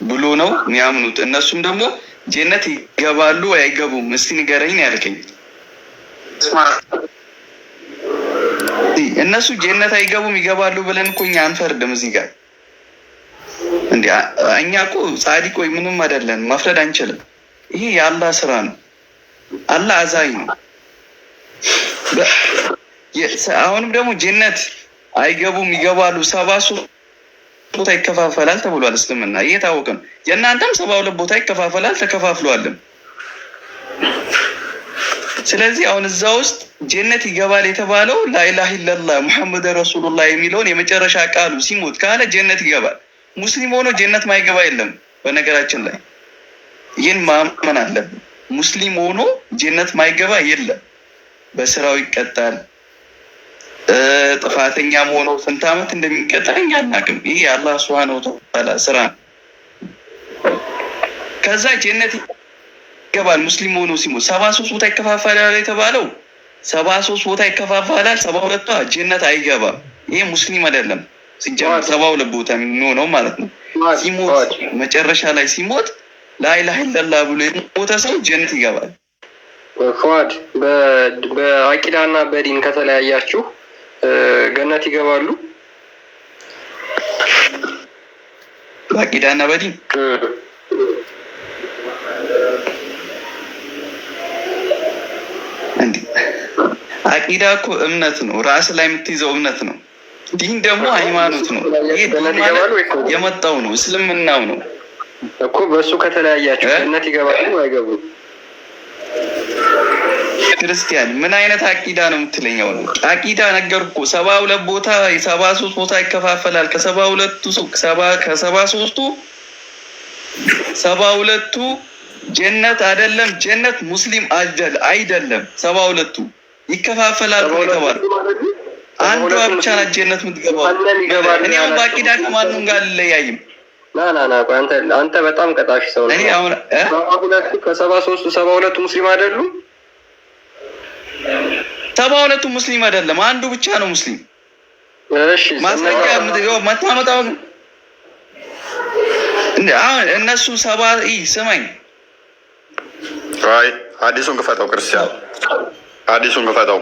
ብሎ ነው የሚያምኑት። እነሱም ደግሞ ጀነት ይገባሉ ወይ አይገቡም? እስቲ ንገረኝ ያልከኝ። እነሱ ጀነት አይገቡም ይገባሉ ብለን እኮ እኛ አንፈርድም እዚህ ጋር እንዴ። እኛ እኮ ጻድቅ ወይ ምንም አይደለን፣ መፍረድ አንችልም። ይሄ የአላህ ስራ ነው። አላህ አዛኝ ነው። አሁንም ደግሞ ጀነት አይገቡም ይገባሉ 73 ቦታ ይከፋፈላል ተብሏል። እስልምና እየታወቀ ነው። የእናንተም 72 ቦታ ይከፋፈላል ተከፋፍሏልም። ስለዚህ አሁን እዛ ውስጥ ጀነት ይገባል የተባለው ላኢላሀ ኢለላህ ሙሐመድ ረሱሉላህ የሚለውን የመጨረሻ ቃሉ ሲሞት ካለ ጀነት ይገባል። ሙስሊም ሆኖ ጀነት ማይገባ የለም። በነገራችን ላይ ይህን ማመን አለብን። ሙስሊም ሆኖ ጀነት ማይገባ የለም። በስራው ይቀጣል። ጥፋተኛም ሆኖ ስንት ዓመት እንደሚቀጣ እኛ አናውቅም። ይህ የአላህ ሱብሓነሁ ወተዓላ ስራ። ከዛ ጀነት ይገባል ሙስሊም ሆኖ ሲሞት 73 ቦታ ይከፋፈላል የተባለው 73 ቦታ ይከፋፈላል። 72ቷ ጀነት አይገባም። ይሄ ሙስሊም አይደለም ሲጀመር 72 ቦታ የሚሆነው ማለት ነው። ሲሞት መጨረሻ ላይ ሲሞት ላኢላሀ ኢለላህ ብሎ የሞተ ሰው ጀነት ይገባል። ፉአድ በአቂዳና በዲን ከተለያያችሁ ገነት ይገባሉ? በአቂዳና በዲን እንዴ? አቂዳ እኮ እምነት ነው፣ ራስ ላይ የምትይዘው እምነት ነው። ዲን ደግሞ ሃይማኖት ነው። ይሄ የመጣው ነው፣ እስልምናው ነው እኮ። በእሱ ከተለያያችሁ ገነት ይገባሉ አይገቡም? ክርስቲያን ምን አይነት አቂዳ ነው የምትለኛው? ነው አቂዳ ነገርኩ። 72 ቦታ 73 ቦታ ይከፋፈላል። ከ72ቱ 72ቱ ጀነት አይደለም። ጀነት ሙስሊም አይደለም። 72ቱ ይከፋፈላል የተባለ አንዷ ብቻ ናት ጀነት የምትገባው። እኔ አሁን በአቂዳ ከማንም ጋር አልለያይም። ና አንተ በጣም ቀጣፊ ሰው ነህ። እኔ አሁን 72ቱ ከ73ቱ 72ቱ ሙስሊም አይደሉም። 72ቱ ሙስሊም አይደለም፣ አንዱ ብቻ ነው ሙስሊም። እሺ ማስረጃ መታመጣው አሁን እነሱ ስማኝ፣ አይ አዲሱን ክፈተው ክርስቲያን፣ አዲሱን ክፈተው።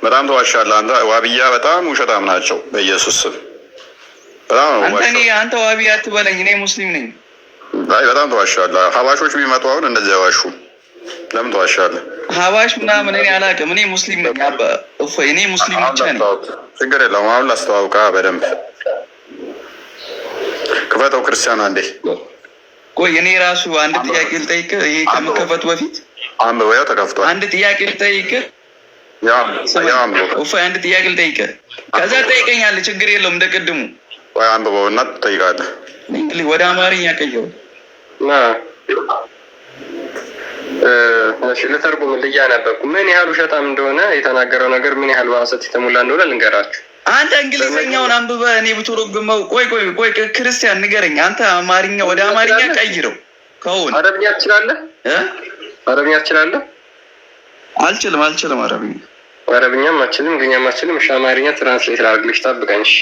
በጣም ተዋሻለህ አንተ። ዋብያ በጣም ውሸታም ናቸው በኢየሱስ ስም። በጣም ነው አንተ ዋብያ አትበለኝ፣ እኔ ሙስሊም ነኝ። አይ በጣም ተዋሻለህ። ሀባሾች ቢመጡ አሁን እንደዚህ ያዋሹ። ለምን ተዋሻለህ? ሀባሽ ምናምን እኔ አላውቅም። እኔ ሙስሊም ነኝ። እኔ ሙስሊም ብቻ ነኝ። ችግር የለውም። አሁን ላስተዋውቃ በደንብ ክፈተው ክርስቲያኑ። አንዴ ቆይ እኔ ራሱ አንድ ጥያቄ ልጠይቅህ። ይሄ ከመከፈቱ በፊት አንብበው። ያው ተከፍቷል። አንድ ጥያቄ ልጠይቅህ። አንድ ጥያቄ ልጠይቅህ፣ ከዛ ትጠይቀኛለህ። ችግር የለውም። እንደ ቅድሙ አንብበው እና ትጠይቃለህ። ወደ አማርኛ ቀየው። እሺ ልተርጉም እያነበብኩ ምን ያህል ውሸታም እንደሆነ የተናገረው ነገር ምን ያህል በሐሰት የተሞላ እንደሆነ ልንገራችሁ። አንተ እንግሊዝኛውን አንብበህ እኔ ብትረጉመው። ቆይ ክርስቲያን ንገረኝ። አንተ አማርኛ ወደ አማርኛ ቀይረው ከሆነ። አረብኛ ትችላለህ? አረብኛ ትችላለህ? አልችልም። አረብኛም አልችልም፣ እንግሊዝኛም አልችልም። እሺ አማርኛ ትራንስሌት ላድርግልሽ፣ ጠብቀኝ። እሺ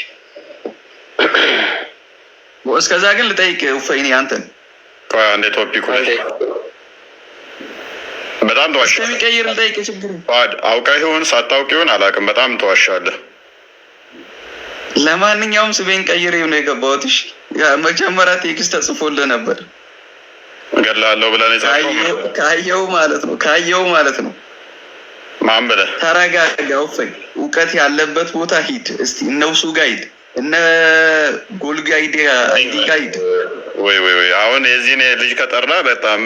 እስከዛ ግን ልጠይቅህ እኔ አንተን አንዴ ቶፒኩ በጣም ተዋሻለህ። ስለሚቀይር ልጠይቅህ። ችግር አውቀህ ይሁን ሳታውቅ ይሁን አላውቅም፣ በጣም ተዋሻለህ። ለማንኛውም ስቤን ቀይሬ ነው የገባሁት። እሺ መጀመሪያ ቴክስት ተጽፎልህ ነበር። እገላለሁ ብለህ ነው የጻፈው? ካየው ማለት ነው። ማን ብለህ? ተረጋጋ። እውቀት ያለበት ቦታ ሂድ እስቲ። እነሱ ጋር ሂድ፣ እነ ጎልጋ አይዲ ጋር ሂድ። ወይ አሁን የዚህን ልጅ ከጠራ በጣም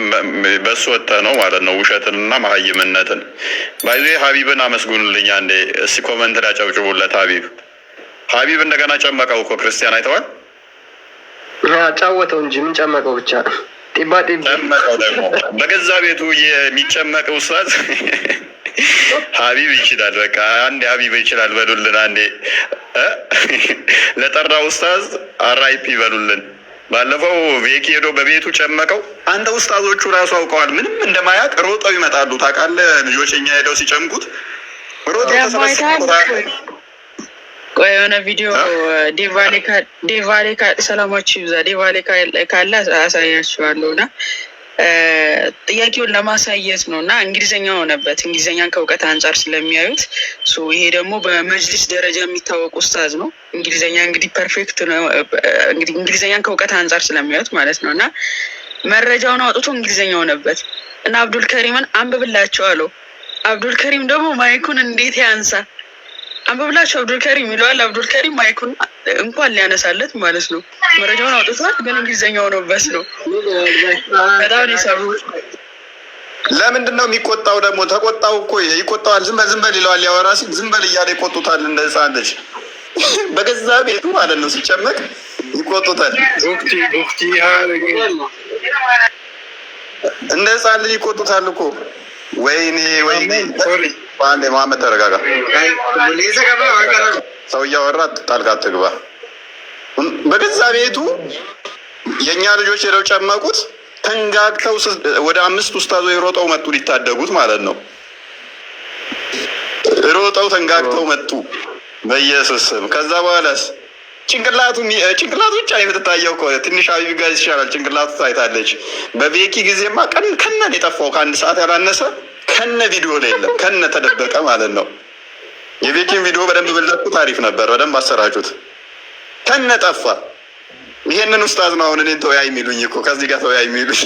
በሱ ወጥተህ ነው ማለት ነው ውሸትንና መሀይምነትን። ባይዞ ሀቢብን አመስግኑልኝ አንዴ እስቲ፣ ኮመንት ላይ አጨብጭቡለት። ሀቢብ እንደገና ጨመቀው እኮ ክርስቲያን አይተዋል። ጫወተው እንጂ ምን ጨመቀው? ብቻ ጢባ ጨመቀው። ደግሞ በገዛ ቤቱ የሚጨመቀው ኡስታዝ ሀቢብ ይችላል። በቃ አንዴ ሀቢብ ይችላል በሉልን። አንዴ ለጠራው ኡስታዝ አራይፒ በሉልን። ባለፈው ቤኪ ሄዶ በቤቱ ጨመቀው። አንተ ኡስታዞቹ ራሱ አውቀዋል ምንም እንደማያውቅ ሮጠው ይመጣሉ። ታውቃለህ ልጆች እኛ ሄደው ሲጨምቁት ሮጠው ተሰበስበው። ቆይ የሆነ ቪዲዮ ዴቫሌ ሰላማችሁ ይብዛ። ዴቫሌ ካለ አሳያችኋለሁ። እና ጥያቄውን ለማሳየት ነው እና እንግሊዝኛ ሆነበት። እንግሊዝኛን ከእውቀት አንጻር ስለሚያዩት ይሄ ደግሞ በመጅሊስ ደረጃ የሚታወቅ ኡስታዝ ነው። እንግሊዝኛ እንግዲህ ፐርፌክት ነው። እንግዲህ እንግሊዝኛን ከእውቀት አንጻር ስለሚያዩት ማለት ነው እና መረጃውን አውጥቶ እንግሊዝኛ ሆነበት እና አብዱል ከሪምን አንብብላቸው አለው። አብዱል ከሪም ደግሞ ማይኩን እንዴት ያንሳ? አንብብላቸው አብዱል ከሪም ይለዋል። አብዱል ከሪም ማይኩን እንኳን ሊያነሳለት ማለት ነው። መረጃውን አውጥቷል፣ ግን እንግሊዝኛ ሆኖበት ነው። በጣም ነው የሰሩ። ለምንድን ነው የሚቆጣው? ደግሞ ተቆጣው እኮ ይቆጣዋል። ዝም በል ይለዋል። ያወራ ሲል ዝም በል እያለ ይቆጡታል። እንደ ህፃን ልጅ በገዛ ቤቱ ማለት ነው። ሲጨመቅ ይቆጡታል። እንደ ህፃን ልጅ ይቆጡታል እኮ። ወይኔ አንዴ መሀመድ ተረጋጋ። ሰው እያወራ ጣልቃ አትግባ። በገዛ ቤቱ የእኛ ልጆች ሄደው ጨመቁት። ተንጋግተው ወደ 5 ኡስታዞች ሮጠው መጡ ሊታደጉት ማለት ነው። ሮጠው ተንጋግተው መጡ በኢየሱስ ስም። ከዛ በኋላስ ጭንቅላቱ ብቻ የምትታየው እኮ ትንሽ አቢብ ጋር ይሻላል። ጭንቅላቱ ታይታለች። በቤኪ ጊዜማ ከነን የጠፋው ከ1 ሰዓት ያላነሰ ከነ ቪዲዮ ላይ የለም። ከነ ተደበቀ ማለት ነው። የቤኪን ቪዲዮ በደንብ ብለቁት አሪፍ ነበር። በደንብ አሰራጩት። ከነ ጠፋ። ይሄንን ኡስታዝ ነው አሁን እኔን ተወያይ የሚሉኝ እኮ ከዚህ ጋር ተወያይ የሚሉኝ።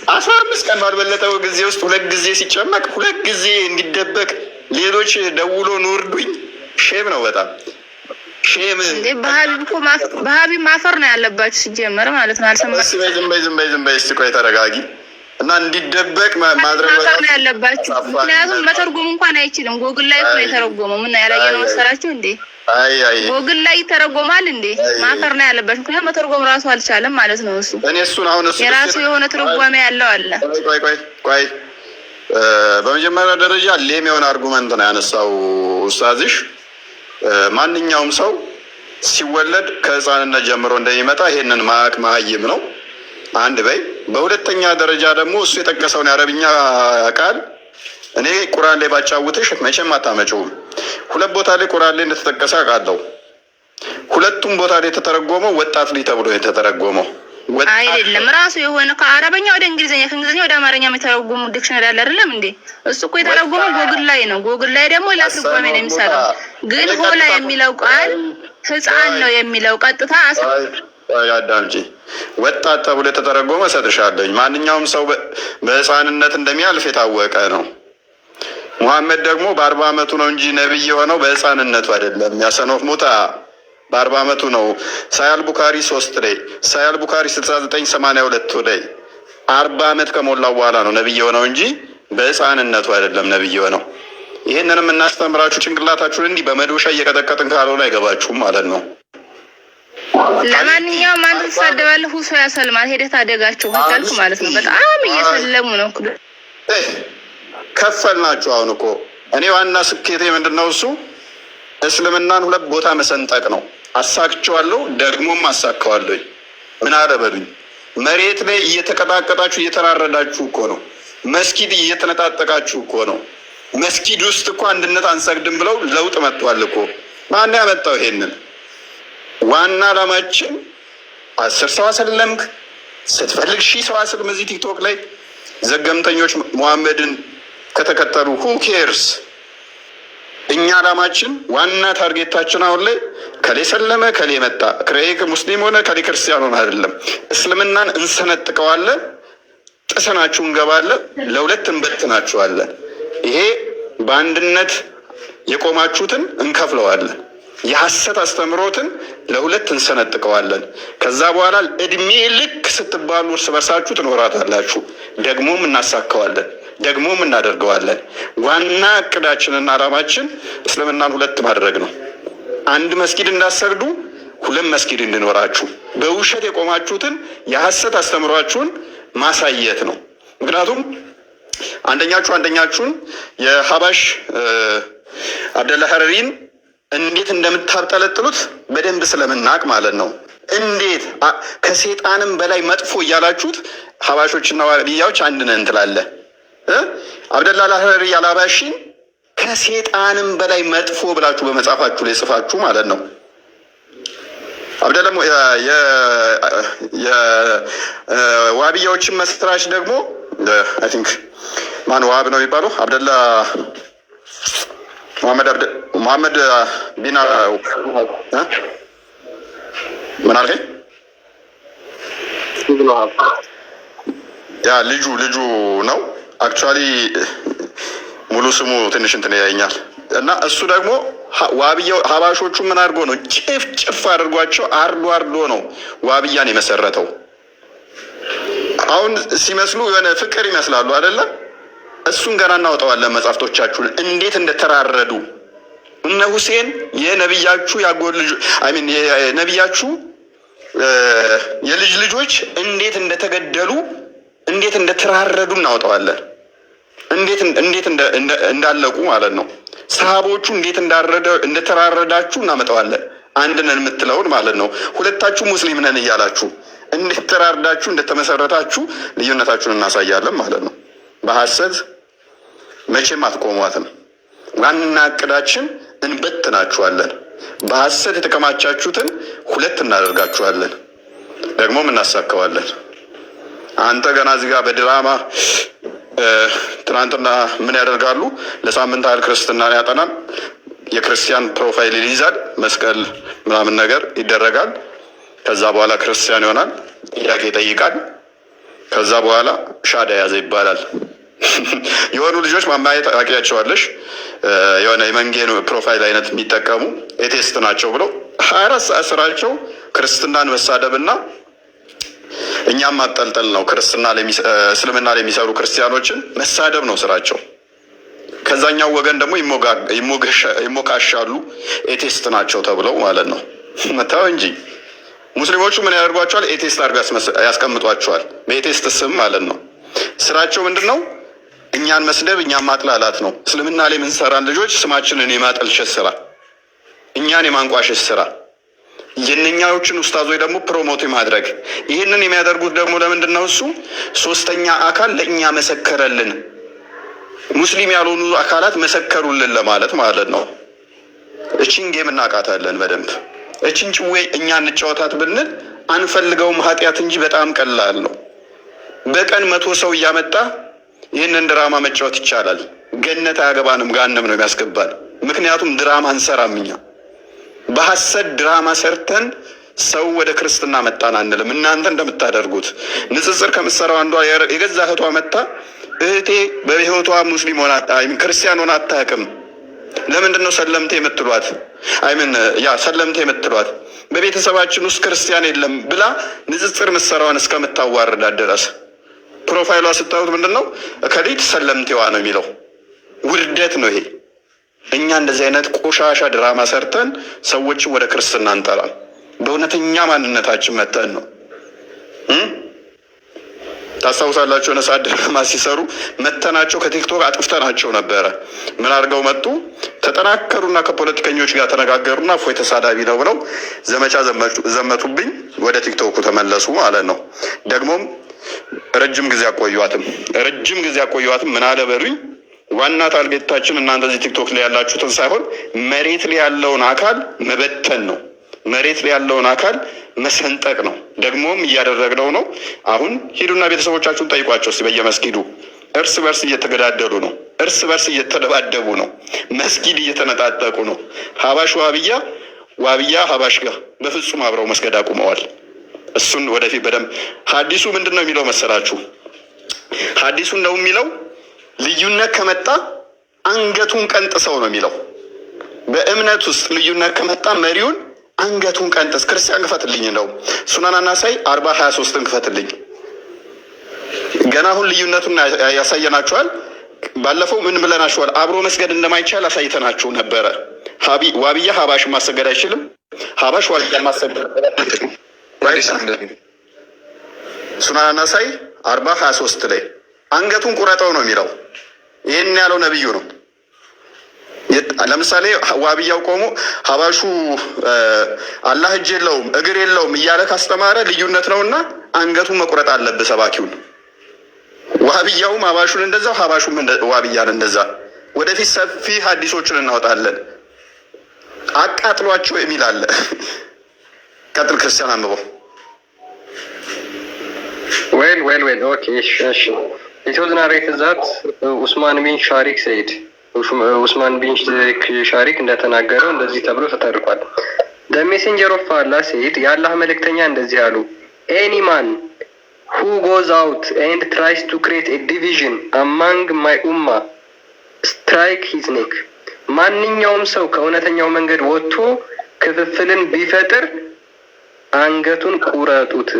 15 ቀን ባልበለጠው ጊዜ ውስጥ 2 ጊዜ ሲጨመቅ 2 ጊዜ እንዲደበቅ ሌሎች ደውሎ ኑርዱኝ። ሼም ነው በጣም ሼም። በሀቢብ ማፈር ነው ያለባችሁ ሲጀመር ማለት ነው። አልሰማችም? ዝም በይ እስቲ ቆይ ተረጋጊ። እና እንዲደበቅ ማድረግ ነው ያለባችሁ። ምክንያቱም መተርጎም እንኳን አይችልም። ጎግል ላይ ነው የተረጎመው። ምን ያላየነው መሰላችሁ እንዴ? ጎግል ላይ ይተረጎማል እንዴ? ማፈር ነው ያለባችሁ። ምክንያቱም መተርጎም ራሱ አልቻለም ማለት ነው። እሱን አሁን የራሱ የሆነ ትርጓሜ ያለው አለ። ቆይ በመጀመሪያ ደረጃ ሌም የሆነ አርጉመንት ነው ያነሳው ኡስታዝሽ። ማንኛውም ሰው ሲወለድ ከህፃንነት ጀምሮ እንደሚመጣ ይሄንን ማቅ ማይም ነው አንድ በይ። በሁለተኛ ደረጃ ደግሞ እሱ የጠቀሰውን የአረብኛ ቃል እኔ ቁርአን ላይ ባጫውትሽ መቼም አታመጪውም። 2 ቦታ ላይ ቁርአን ላይ እንደተጠቀሰ አውቃለሁ። 2ቱም ቦታ ላይ የተተረጎመው ወጣት ልጅ ተብሎ የተተረጎመው አይደለም። ራሱ የሆነ ከአረበኛ ወደ እንግሊዝኛ ከእንግሊዝኛ ወደ አማርኛ የሚተረጎሙ ዲክሽነሪ አለ አይደለም እንዴ? እሱ እኮ የተረጎመው ጎግል ላይ ነው። ጎግል ላይ ደግሞ ሌላ ትርጓሜ ነው የሚሰጠው። ግን ሆላ የሚለው ቃል ህፃን ነው የሚለው ቀጥታ ያዳምጪ። ወጣት ተብሎ የተተረጎመ ሰጥሻለኝ። ማንኛውም ሰው በህፃንነት እንደሚያልፍ የታወቀ ነው። ሙሐመድ ደግሞ በ40 ዓመቱ ነው እንጂ ነብይ የሆነው በህፃንነቱ አይደለም። ያሰኖፍ ሙታ በ40 ዓመቱ ነው። ሳያል ቡካሪ 3 ላይ ሳያል ቡካሪ 6982 ላይ 40 ዓመት ከሞላው በኋላ ነው ነብይ የሆነው እንጂ በህፃንነቱ አይደለም ነብይ የሆነው። ይሄንንም እናስተምራችሁ። ጭንቅላታችሁን እንዲህ በመዶሻ እየቀጠቀጥን ካልሆነ አይገባችሁም ማለት ነው። ለማንኛውም አንተ ተሳደባለህ፣ ሰው ያሰልማል። ሄደህ ታደጋቸው ካልኩ ማለት ነው። በጣም እየሰለሙ ነው። ከፈልናችሁ። አሁን እኮ እኔ ዋና ስኬቴ ምንድነው? እሱ እስልምናን 2 ቦታ መሰንጠቅ ነው። አሳክቸዋለሁ፣ ደግሞም አሳካዋለሁ። ምን አረበሉኝ? መሬት ላይ እየተቀጣቀጣችሁ እየተራረዳችሁ እኮ ነው። መስጊድ እየተነጣጠቃችሁ እኮ ነው። መስጊድ ውስጥ እኮ አንድነት አንሰግድም ብለው ለውጥ መጥቷል እኮ። ማን ያመጣው ይሄንን? ዋና አላማችን 10 ሰው አሰለምክ፣ ስትፈልግ 1000 ሰው አስልም። እዚህ ቲክቶክ ላይ ዘገምተኞች ሙሐመድን ከተከተሉ who cares? እኛ አላማችን ዋና ታርጌታችን አሁን ላይ ከሌ ሰለመ ከሌ መጣ ከሌ ሙስሊም ሆነ ከሌ ክርስቲያን ሆነ አይደለም። እስልምናን እንሰነጥቀዋለን፣ ጥሰናችሁ እንገባለን፣ ለ2 እንበትናችኋለን። ይሄ በአንድነት የቆማችሁትን እንከፍለዋለን። የሐሰት አስተምሮትን ለ2 እንሰነጥቀዋለን። ከዛ በኋላ እድሜ ልክ ስትባሉ እርስ በርሳችሁ ትኖራታላችሁ። ደግሞም እናሳካዋለን፣ ደግሞም እናደርገዋለን። ዋና እቅዳችንና አላማችን እስልምናን 2 ማድረግ ነው። 1 መስጊድ እንዳሰግዱ 2 መስጊድ እንዲኖራችሁ፣ በውሸት የቆማችሁትን የሐሰት አስተምሯችሁን ማሳየት ነው። ምክንያቱም አንደኛችሁን የሀባሽ አብደላ ሐረሪን እንዴት እንደምታብጠለጥሉት በደንብ ስለምናቅ ማለት ነው። እንዴት ከሴጣንም በላይ መጥፎ እያላችሁት ሀባሾችና ዋህብያዎች አንድ ነን ትላለህ። አብደላ ሐረሪ ያላባሽን ከሴጣንም በላይ መጥፎ ብላችሁ በመጻፋችሁ ላይ ጽፋችሁ ማለት ነው። አብደላ የዋብያዎችን መስራች ደግሞ አይ ቲንክ ማን ዋብ ነው የሚባለው? አብደላ መሐመድ ቢና ምን አልከኝ? ያ ልጁ ነው። አክቹዋሊ ሙሉ ስሙ ትንሽ እንትን ያየኛል። እና እሱ ደግሞ ዋብያው ሀባሾቹ ምን አድርጎ ነው ጭፍ አድርጓቸው አርዶ ነው ዋብያን የመሰረተው። አሁን ሲመስሉ የሆነ ፍቅር ይመስላሉ አይደለ? እሱን ገና እናወጣዋለን መጽሐፍቶቻችሁን እንዴት እንደተራረዱ። እነ ሁሴን የነብያችሁ ያጎል ልጅ የነብያችሁ የልጅ ልጆች እንዴት እንደተገደሉ እንዴት እንደተራረዱ እናወጣዋለን። እንዴት እንዳለቁ ማለት ነው። ሰሃቦቹ እንዴት እንደተራረዳችሁ እናመጣዋለን። አንድ ነን የምትለውን ማለት ነው። ሁለታችሁ ሙስሊም ነን እያላችሁ እንዴት ተራርዳችሁ እንደተመሰረታችሁ ልዩነታችሁን እናሳያለን ማለት ነው። በሐሰት መቼም አትቆሟትም። ዋና እቅዳችን እንበትናችኋለን። በሐሰት የተከማቻችሁትን ሁለት እናደርጋችኋለን፣ ደግሞም እናሳካዋለን። አንተ ገና እዚህ ጋር በድራማ ትናንትና ምን ያደርጋሉ? ለሳምንት ያህል ክርስትናን ያጠናል። የክርስቲያን ፕሮፋይል ይይዛል፣ መስቀል ምናምን ነገር ይደረጋል። ከዛ በኋላ ክርስቲያን ይሆናል፣ ጥያቄ ይጠይቃል። ከዛ በኋላ ሻዳ ያዘ ይባላል። የሆኑ ልጆች ማማየት ታውቂያቸዋለሽ? የሆነ የመንጌን ፕሮፋይል አይነት የሚጠቀሙ ኤቴስት ናቸው ብለው 24 ሰዓት ስራቸው ክርስትናን መሳደብና እኛም ማጠልጠል ነው። እስልምና ላይ የሚሰሩ ክርስቲያኖችን መሳደብ ነው ስራቸው። ከዛኛው ወገን ደግሞ ይሞካሻሉ፣ ኤቴስት ናቸው ተብለው ማለት ነው። መታው እንጂ ሙስሊሞቹ ምን ያደርጓቸዋል? ኤቴስት አድርገው ያስቀምጧቸዋል፣ በኤቴስት ስም ማለት ነው። ስራቸው ምንድን ነው? እኛን መስደብ፣ እኛን ማጥላላት ነው። እስልምና ላይ የምንሰራን ልጆች ስማችንን የማጠልሸት ስራ፣ እኛን የማንቋሸሽ ስራ፣ የእነኛዎችን ኡስታዞች ደግሞ ፕሮሞት ማድረግ። ይህንን የሚያደርጉት ደግሞ ለምንድን ነው? እሱ ሶስተኛ አካል ለእኛ መሰከረልን፣ ሙስሊም ያልሆኑ አካላት መሰከሩልን ለማለት ማለት ነው። እቺን ጌም እናውቃታለን በደንብ። እቺን ጭዌ እኛ እንጫወታት ብንል አንፈልገውም፣ ኃጢአት እንጂ በጣም ቀላል ነው። በቀን 100 ሰው እያመጣ ይህንን ድራማ መጫወት ይቻላል። ገነት አያገባንም፣ ጋነም ነው የሚያስገባል። ምክንያቱም ድራማ አንሰራም እኛ። በሐሰት ድራማ ሰርተን ሰው ወደ ክርስትና መጣን አንልም። እናንተ እንደምታደርጉት ንጽጽር ከምትሰራው አንዷ የገዛ እህቷ መጣ፣ እህቴ በህይወቷ ሙስሊም ሆና ክርስቲያን ሆና አታውቅም፣ ለምንድን ነው ሰለምቴ የምትሏት? ሰለምቴ የምትሏት በቤተሰባችን ውስጥ ክርስቲያን የለም ብላ ንጽጽር ምትሰራዋን እስከምታዋርዳት ድረስ ፕሮፋይሏ ስታዩት ምንድን ነው እከሊት ሰለምቴዋ ነው የሚለው። ውርደት ነው ይሄ። እኛ እንደዚህ አይነት ቆሻሻ ድራማ ሰርተን ሰዎችን ወደ ክርስትና እንጠራም። በእውነተኛ ማንነታችን መተን ነው። ታስታውሳላችሁ? የሆነ ሰዓት ድራማ ሲሰሩ መተናቸው ከቲክቶክ አጥፍተናቸው ነበረ። ምን አድርገው መጡ? ተጠናከሩና ከፖለቲከኞች ጋር ተነጋገሩና እፎይ ተሳዳቢ ነው ብለው ዘመቻ ዘመቱብኝ። ወደ ቲክቶኩ ተመለሱ ማለት ነው። ደግሞም ረጅም ጊዜ አቆዩዋትም። ምን አለ በሉኝ? ዋና ታርጌታችን እናንተ እዚህ ቲክቶክ ላይ ያላችሁትን ሳይሆን መሬት ላይ ያለውን አካል መበተን ነው። መሬት ላይ ያለውን አካል መሰንጠቅ ነው። ደግሞም እያደረግነው ነው። አሁን ሂዱና ቤተሰቦቻችሁን ጠይቋቸው እስኪ። በየመስጊዱ እርስ በርስ እየተገዳደሉ ነው። እርስ በርስ እየተደባደቡ ነው። መስጊድ እየተነጣጠቁ ነው። ሀባሽ ዋብያ ሀባሽ ጋር በፍጹም አብረው መስገድ አቁመዋል። እሱን ወደፊት በደንብ ሀዲሱ ምንድን ነው የሚለው መሰላችሁ? ሀዲሱ ነው የሚለው ልዩነት ከመጣ አንገቱን ቀንጥሰው ነው የሚለው። በእምነት ውስጥ ልዩነት ከመጣ መሪውን አንገቱን ቀንጥስ። ክርስቲያን ክፈትልኝ ነው ሱናን አናሳይ 40:23 ክፈትልኝ። ገና አሁን ልዩነቱን ያሳየናችኋል። ባለፈው ምን ብለናችኋል? አብሮ መስገድ እንደማይቻል አሳይተናችሁ ነበረ። ዋብያ ሀባሽ ማሰገድ አይችልም። ሀባሽ ዋብያ ማሰገድ ሱናን አናሳይ 40:23 ላይ አንገቱን ቁረጠው ነው የሚለው። ይህን ያለው ነብዩ ነው። ለምሳሌ ዋብያው ቆሞ ሀባሹ አላህ እጅ የለውም እግር የለውም እያለ ካስተማረ ልዩነት ነውና አንገቱን መቁረጥ አለብህ ሰባኪውን። ዋብያውም ሀባሹን እንደዛው፣ ሀባሹም ዋብያን እንደዛ። ወደፊት ሰፊ ሀዲሶችን እናወጣለን። አቃጥሏቸው የሚል አለ። ቀጥል ክርስቲያን አንብበው። Well, okay, sure. It was narrated that Usman bin Sharik said, ኡስማን ቢን ሻሪክ እንደተናገረው እንደዚህ ተብሎ ተተርኳል። The messenger of Allah said, የአላህ መልእክተኛ እንደዚህ አሉ, any man who goes out and tries to create a division among my ummah, strike his neck. ማንኛውም ሰው ከእውነተኛው መንገድ ወጥቶ ክፍፍልን ቢፈጥር አንገቱን ቁረጡት።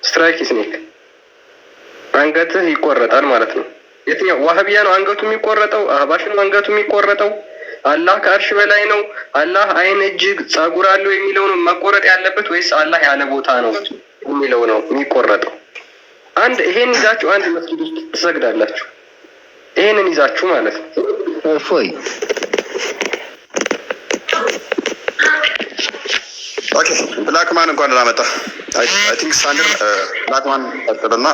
strike his neck አንገትህ ይቆረጣል ማለት ነው። የትኛው ዋህቢያ ነው አንገቱ የሚቆረጠው? አህባሽ ነው አንገቱ የሚቆረጠው? አላህ ከአርሽ በላይ ነው፣ አላህ አይን እጅግ ጸጉር አለው የሚለው ነው መቆረጥ ያለበት ወይስ አላህ ያለ ቦታ ነው የሚለው ነው የሚቆረጠው? አንድ ይሄን ይዛችሁ አንድ መስጊድ ውስጥ ትሰግዳላችሁ። ይሄንን ይዛችሁ ማለት ነው። እፎይ ኦኬ ብላክማን እንኳን ላመጣ አይ ቲንክ ሳንደር ብላክማን ተጠረና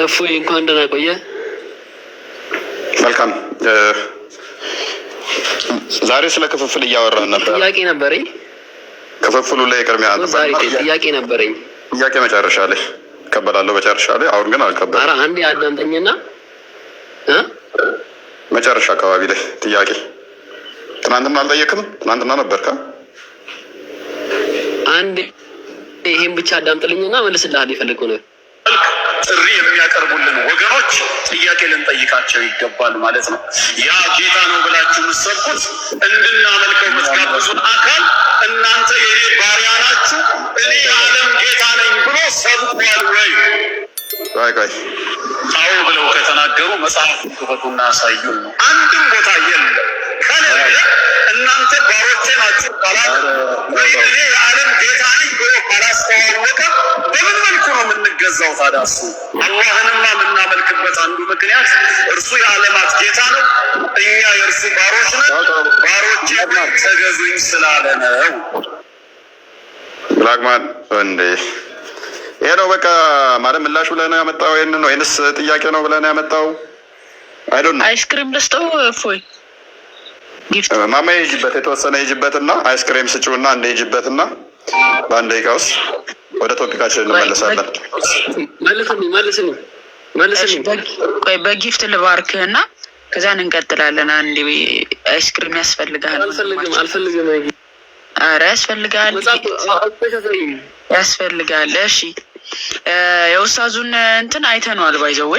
እፎይ እንኳን ደህና ቆየ። መልካም ዛሬ ስለ ክፍፍል እያወራን ነበር። ጥያቄ ነበረኝ። ክፍፍሉ ላይ ቅድሚያ ጥያቄ ነበረኝ። ጥያቄ መጨረሻ ላይ እቀበላለሁ። መጨረሻ ላይ አሁን ግን አልቀበልም። ኧረ አንዴ አዳምጠኝና መጨረሻ አካባቢ ላይ ጥያቄ ትናንትና አልጠየቅም? ትናንትና ነበርካ? አንድ ይሄን ብቻ አዳምጥልኝና መልስልሃል የፈለገው ነው። ጥሪ የሚያቀርቡልን ወገኖች ጥያቄ ልንጠይቃቸው ይገባል ማለት ነው። ያ ጌታ ነው ብላችሁ የምትሰብኩት እንድናመልከው የምትጋብዙን አካል እናንተ የኔ ባሪያ ናችሁ፣ እኔ የዓለም ጌታ ነኝ ብሎ ሰብኳል ወይ? ቆይ አዎ ብለው ከተናገሩ መጽሐፉን ክፈቱና ያሳዩን ነው። አንድም ቦታ የለም። ከሌለ እናንተ ባሮቼ ናችሁ ካላለ ወይ እኔ የዓለም ጌታ ነኝ ብሎ ካላስተዋወቀ በምን መልኩ ነው የምንገዛው ታዲያ? እሱ አላህንማ የምናመልክበት አንዱ ምክንያት እርሱ የዓለማት ጌታ ነው፣ እኛ የእርሱ ባሮች ነን። ባሮቼ ተገዙኝ ስላለ ነው። ብላክማን እንዴ ይሄ ነው በቃ ማለት ምላሽ ብለህ ነው ያመጣው? ይሄን ነው ወይንስ ጥያቄ ነው ብለህ ነው ያመጣው? አይ ዶንት ኖ። አይስክሪም ልስጠው እፎይ ጊፍት ማማ ይጅበት የተወሰነ ይጅበትና አይስክሪም ስጪውና እንደ ይጅበትና በአንድ ደቂቃ ውስጥ ወደ ቶፒካችን እንመለሳለን። መልስልኝ። ቆይ በጊፍት ልባርክህና ከዛን እንቀጥላለን። አንዴ አይስክሪም ያስፈልጋል። አልፈልግም። ኧረ ያስፈልጋል። እሺ የኡስታዙን እንትን አይተነዋል። ባይዘው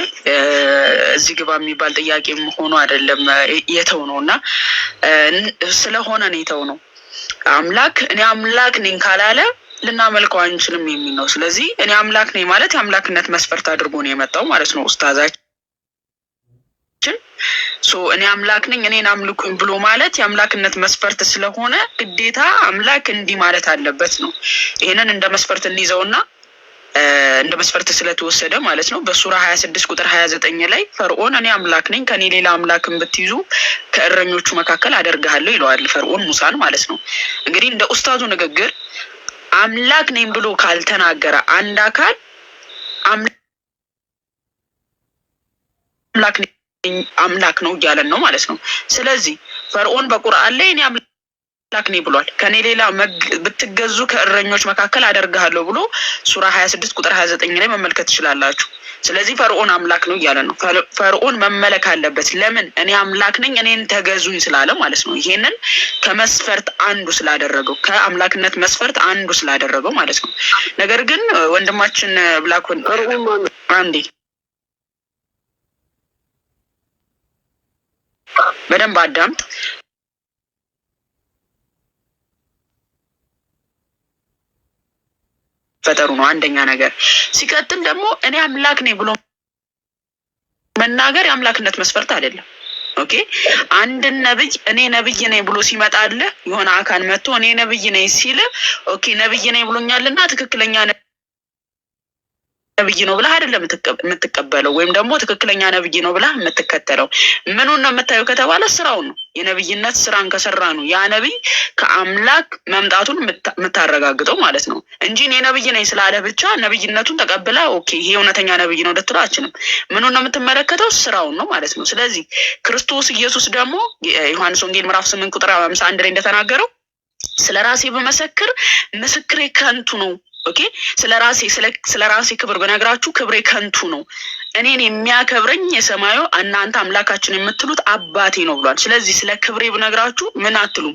እዚህ ግባ የሚባል ጥያቄም ሆኖ አይደለም የተው ነው እና ስለሆነ ነው የተው ነው። አምላክ እኔ አምላክ ነኝ ካላለ ልናመልከው አንችልም የሚል ነው። ስለዚህ እኔ አምላክ ነኝ ማለት የአምላክነት መስፈርት አድርጎ ነው የመጣው ማለት ነው ኡስታዛችን። እኔ አምላክ ነኝ እኔን አምልኩኝ ብሎ ማለት የአምላክነት መስፈርት ስለሆነ ግዴታ አምላክ እንዲህ ማለት አለበት ነው። ይሄንን እንደ መስፈርት እንይዘውና እንደ መስፈርት ስለተወሰደ ማለት ነው በሱራ 26 ቁጥር 29 ላይ ፈርዖን እኔ አምላክ ነኝ ከኔ ሌላ አምላክን ብትይዙ ከእረኞቹ መካከል አደርግሃለሁ ይለዋል ፈርዖን ሙሳን ማለት ነው። እንግዲህ እንደ ኡስታዙ ንግግር አምላክ ነኝ ብሎ ካልተናገረ አንድ አካል አምላክ ነው እያለን ነው ማለት ነው። ስለዚህ ፈርዖን በቁርአን ላይ እኔ አምላክ ነኝ ብሏል። ከኔ ሌላ ብትገዙ ከእረኞች መካከል አደርግሃለሁ ብሎ ሱራ 26 ቁጥር 29 ላይ መመልከት ትችላላችሁ። ስለዚህ ፈርዖን አምላክ ነው እያለን ነው። ፈርዖን መመለክ አለበት። ለምን? እኔ አምላክ ነኝ እኔን ተገዙኝ ስላለ ማለት ነው። ይሄንን ከመስፈርት አንዱ ስላደረገው ከአምላክነት መስፈርት አንዱ ስላደረገው ማለት ነው። ነገር ግን ወንድማችን ብላኮን አንዴ በደንብ አዳምጥ። ፈጠሩ ነው አንደኛ ነገር። ሲቀጥል ደግሞ እኔ አምላክ ነኝ ብሎ መናገር የአምላክነት መስፈርት አይደለም። ኦኬ አንድ ነብይ እኔ ነብይ ነኝ ብሎ ሲመጣልህ የሆነ አካል መጥቶ እኔ ነብይ ነኝ ሲል ኦኬ ነብይ ነኝ ብሎኛልና ትክክለኛ ነብይ ነው ብለህ አይደለም የምትቀበለው ወይም ደግሞ ትክክለኛ ነብይ ነው ብለህ የምትከተለው። ምኑን ነው የምታየው ከተባለ ስራውን ነው። የነብይነት ስራን ከሰራ ነው ያ ነብይ ከአምላክ መምጣቱን የምታረጋግጠው ማለት ነው እንጂ እኔ ነብይ ነኝ ስላለ ብቻ ነብይነቱን ተቀብለ ኦኬ ይሄ እውነተኛ ነብይ ነው ልትለው አትችልም። ምኑን ነው የምትመለከተው? ስራውን ነው ማለት ነው። ስለዚህ ክርስቶስ ኢየሱስ ደግሞ ዮሐንስ ወንጌል ምዕራፍ 8 ቁጥር 51 ላይ እንደተናገረው ስለ ራሴ በመሰክር ምስክሬ ከንቱ ነው። ኦኬ ስለ ራሴ ክብር በነግራችሁ ክብሬ ከንቱ ነው። እኔን የሚያከብረኝ የሰማዩ እናንተ አምላካችን የምትሉት አባቴ ነው ብሏል። ስለዚህ ስለ ክብሬ በነግራችሁ ምን አትሉም?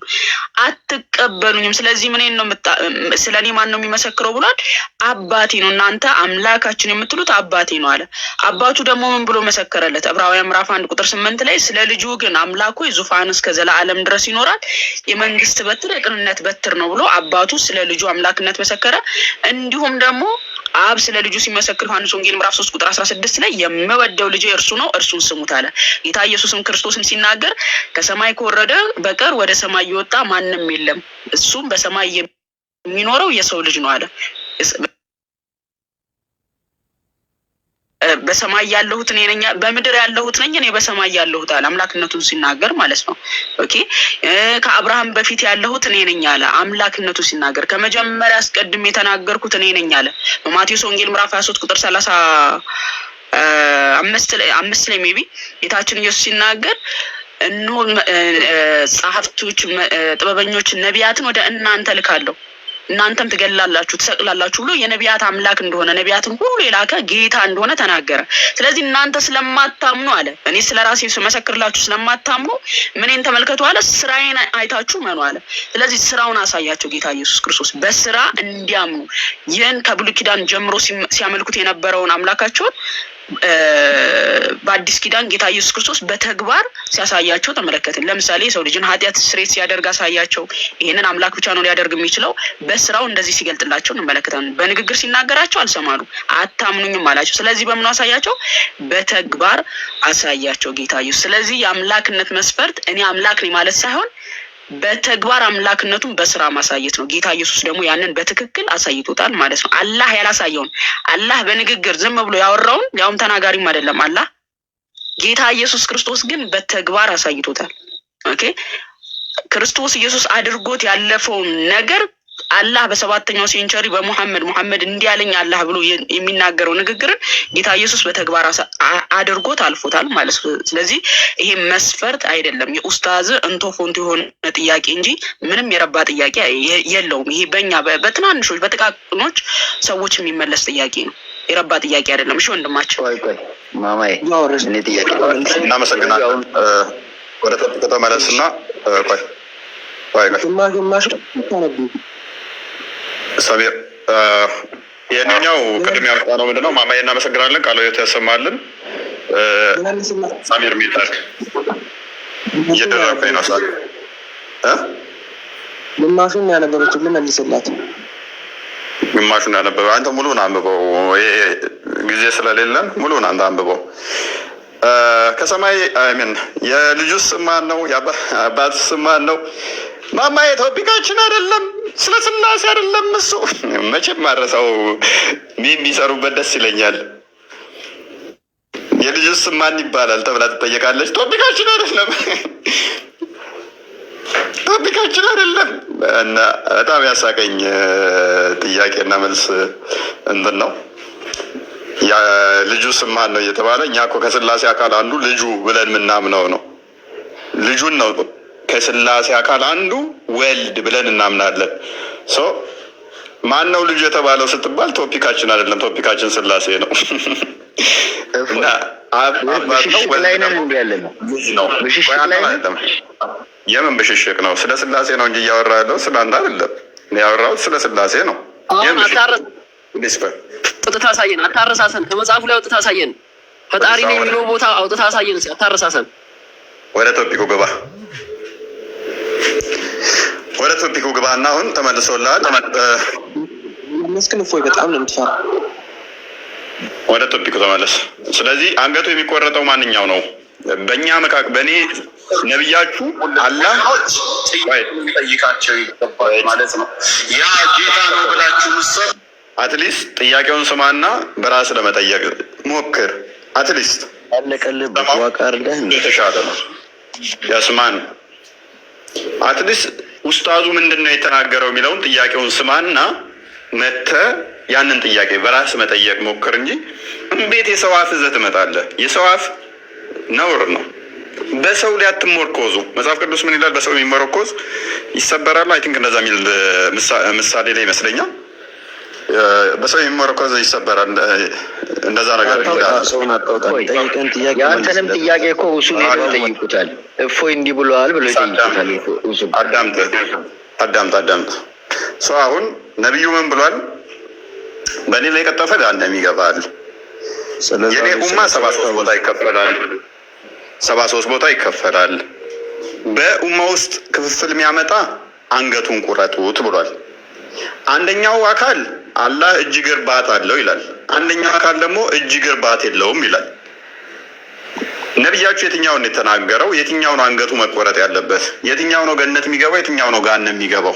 አትቀበሉኝም። ስለዚህ ምን ነው ስለ እኔ ማን ነው የሚመሰክረው ብሏል? አባቴ ነው። እናንተ አምላካችን የምትሉት አባቴ ነው አለ። አባቱ ደግሞ ምን ብሎ መሰከረለት? ዕብራውያን ምዕራፍ 1 ቁጥር 8 ላይ ስለ ልጁ ግን አምላኩ ዙፋን እስከ ዘላለም ድረስ ይኖራል፣ የመንግስት በትር የቅንነት በትር ነው ብሎ አባቱ ስለ ልጁ አምላክነት መሰከረ። እንዲሁም ደግሞ አብ ስለ ልጁ ሲመሰክር ዮሐንስ ወንጌል ምዕራፍ 3 ቁጥር 16 ላይ የምወደው ልጄ እርሱ ነው እርሱን ስሙት አለ። ጌታ ኢየሱስም ክርስቶስም ሲናገር ከሰማይ ከወረደ በቀር ወደ ሰማይ የወጣ ማንም የለም፣ እሱም በሰማይ የሚኖረው የሰው ልጅ ነው አለ። በሰማይ ያለሁት እኔ ነኝ፣ በምድር ያለሁት ነኝ እኔ በሰማይ ያለሁት አለ። አምላክነቱን ሲናገር ማለት ነው። ኦኬ ከአብርሃም በፊት ያለሁት እኔ ነኝ አለ። አምላክነቱ ሲናገር ከመጀመሪያ አስቀድሜ የተናገርኩት እኔ ነኝ አለ። በማቴዎስ ወንጌል ምዕራፍ 23 ቁጥር 35 ላይ ሜቢ ጌታችን ኢየሱስ ሲናገር እነሆ ጸሐፍቶች፣ ጥበበኞች፣ ነቢያትን ወደ እናንተ ልካለሁ እናንተም ትገላላችሁ ትሰቅላላችሁ ብሎ የነቢያት አምላክ እንደሆነ ነቢያትን ሁሉ የላከ ጌታ እንደሆነ ተናገረ። ስለዚህ እናንተ ስለማታምኑ አለ፣ እኔ ስለራሴ መሰክርላችሁ ስለማታምኑ ምንን ተመልከቱ አለ፣ ስራዬን አይታችሁ መኑ አለ። ስለዚህ ስራውን አሳያቸው ጌታ ኢየሱስ ክርስቶስ በስራ እንዲያምኑ። ይህን ከብሉይ ኪዳን ጀምሮ ሲያመልኩት የነበረውን አምላካቸውን በአዲስ ኪዳን ጌታ ኢየሱስ ክርስቶስ በተግባር ሲያሳያቸው ተመለከትን። ለምሳሌ የሰው ልጅን ኃጢአት ስርየት ሲያደርግ አሳያቸው። ይህንን አምላክ ብቻ ነው ሊያደርግ የሚችለው። በስራው እንደዚህ ሲገልጥላቸው እንመለከታለን። በንግግር ሲናገራቸው አልሰማሉ፣ አታምኑኝም አላቸው። ስለዚህ በምን አሳያቸው? በተግባር አሳያቸው ጌታ ኢየሱስ። ስለዚህ የአምላክነት መስፈርት እኔ አምላክ ነኝ ማለት ሳይሆን በተግባር አምላክነቱን በስራ ማሳየት ነው። ጌታ ኢየሱስ ደግሞ ያንን በትክክል አሳይቶታል ማለት ነው። አላህ ያላሳየውን አላህ በንግግር ዝም ብሎ ያወራውን ያውም ተናጋሪም አይደለም አላህ። ጌታ ኢየሱስ ክርስቶስ ግን በተግባር አሳይቶታል። ኦኬ ክርስቶስ ኢየሱስ አድርጎት ያለፈውን ነገር አላህ በሰባተኛው ሴንቸሪ በሙሐመድ እንዲያለኝ አላህ ብሎ የሚናገረው ንግግርን ጌታ ኢየሱስ በተግባር አድርጎት አልፎታል ማለት ነው። ስለዚህ ይሄ መስፈርት አይደለም የኡስታዝ እንቶ ፎንቶ የሆነ ጥያቄ እንጂ ምንም የረባ ጥያቄ የለውም። ይሄ በእኛ በትናንሾች በጥቃቅኖች ሰዎች የሚመለስ ጥያቄ ነው፣ የረባ ጥያቄ አይደለም። እሺ ወንድማቸው ማማዬ እኔ ጥያቄ እናመሰግናለን። ወደ ተጥቆ ተመለስና ሰቢር የኛው ቅድም ያወጣ ነው ምንድነው? ማማዬ እናመሰግናለን። ቃል የተሰማልን ሰሚር ሚታል እየደረኩኝ ነው። ሳል ግማሹን ያነበበችው ልመልስላት። ግማሹን ያነበበው አንተ ሙሉውን አንብበው። ይሄ ጊዜ ስለሌለን ሙሉውን አንተ አንብበው። ከሰማይ አሜን። የልጁስ ስም ማን ነው? የአባትስ ስም ማን ነው? ማማዬ ቶፒካችን አይደለም፣ ስለ ስላሴ አይደለም። እሱ መቼም ማረሳው ቢሰሩበት ደስ ይለኛል። የልጁስ ስም ማን ይባላል ተብላ ትጠየቃለች። ቶፒካችን አይደለም፣ ቶፒካችን አይደለም። እና በጣም ያሳቀኝ ጥያቄና መልስ እንትን ነው። ልጁ ስም ማን ነው እየተባለ እኛ እኮ ከስላሴ አካል አንዱ ልጁ ብለን የምናምነው ነው። ልጁን ነው ከስላሴ አካል አንዱ ወልድ ብለን እናምናለን። ማን ነው ልጁ የተባለው ስትባል ቶፒካችን አይደለም፣ ቶፒካችን ስላሴ ነው። እና የምን ብሽሽቅ ነው? ስለ ስላሴ ነው እንጂ እያወራ ያለው ስለ አንተ አይደለም። ያወራሁት ስለ ስላሴ ነው። አውጥታ አሳየን። አታረሳሰን። ከመጽሐፉ ላይ አውጥታ አሳየን። ፈጣሪ ነው የሚለው ቦታ አውጥታ አሳየን። አታረሳሰን። ወደ ቶፒኩ ግባ፣ ወደ ቶፒኩ ግባ እና አሁን ተመልሶልሃል። መስክን እፎይ በጣም ነው የምትፈራ። ወደ ቶፒኩ ተመለስ። ስለዚህ አንገቱ የሚቆረጠው ማንኛው ነው? በእኛ መካከል በእኔ ነብያችሁ አላህ ጠይቃቸው ይገባል ማለት ነው። ያ ጌታ ነው ብላችሁ ምሰብ አትሊስት ጥያቄውን ስማና በራስ ለመጠየቅ ሞክር። አትሊስት አለቀልህ በዋቃርለህ የተሻለ ነው። ያስማን አትሊስት ኡስታዙ ምንድነው የተናገረው የሚለውን ጥያቄውን ስማና መተህ ያንን ጥያቄ በራስ መጠየቅ ሞክር እንጂ እንዴት የሰው አፍ ይዘህ ትመጣለህ? የሰው አፍ ነውር ነው። በሰው ላይ አትሞርኮዙ። መጽሐፍ ቅዱስ ምን ይላል? በሰው የሚመረኮዝ ይሰበራል። አይ ቲንክ እንደዛ የሚል ምሳሌ ላይ ይመስለኛል። በሰው የሚመረኮዝ ይሰበራል፣ እንደዛ ነገር ይላል። ሰውን አጣውጣ ጠይቀን ጥያቄ ያንተንም ጥያቄ እኮ ኡሱል ይጠይቁታል። እፎይ እንዲህ ብለዋል ብሎ ይጠይቁታል። ኡሱል አዳምጥ። ሰው አሁን ነብዩ ምን ብሏል? በእኔ ላይ የቀጠፈ ገሃነም ይገባል። የኔ ኡማ 73 ቦታ ይከፈላል። 73 ቦታ ይከፈላል። በኡማ ውስጥ ክፍፍል የሚያመጣ አንገቱን ቁረጡት ብሏል። አንደኛው አካል አላህ እጅ እግር ባት አለው ይላል። አንደኛው አካል ደግሞ እጅ እግር ባት የለውም ይላል። ነብያችሁ የትኛውን ነው የተናገረው? የትኛው ነው አንገቱ መቆረጥ ያለበት? የትኛው ነው ገነት የሚገባው? የትኛው ነው ገሃነም የሚገባው?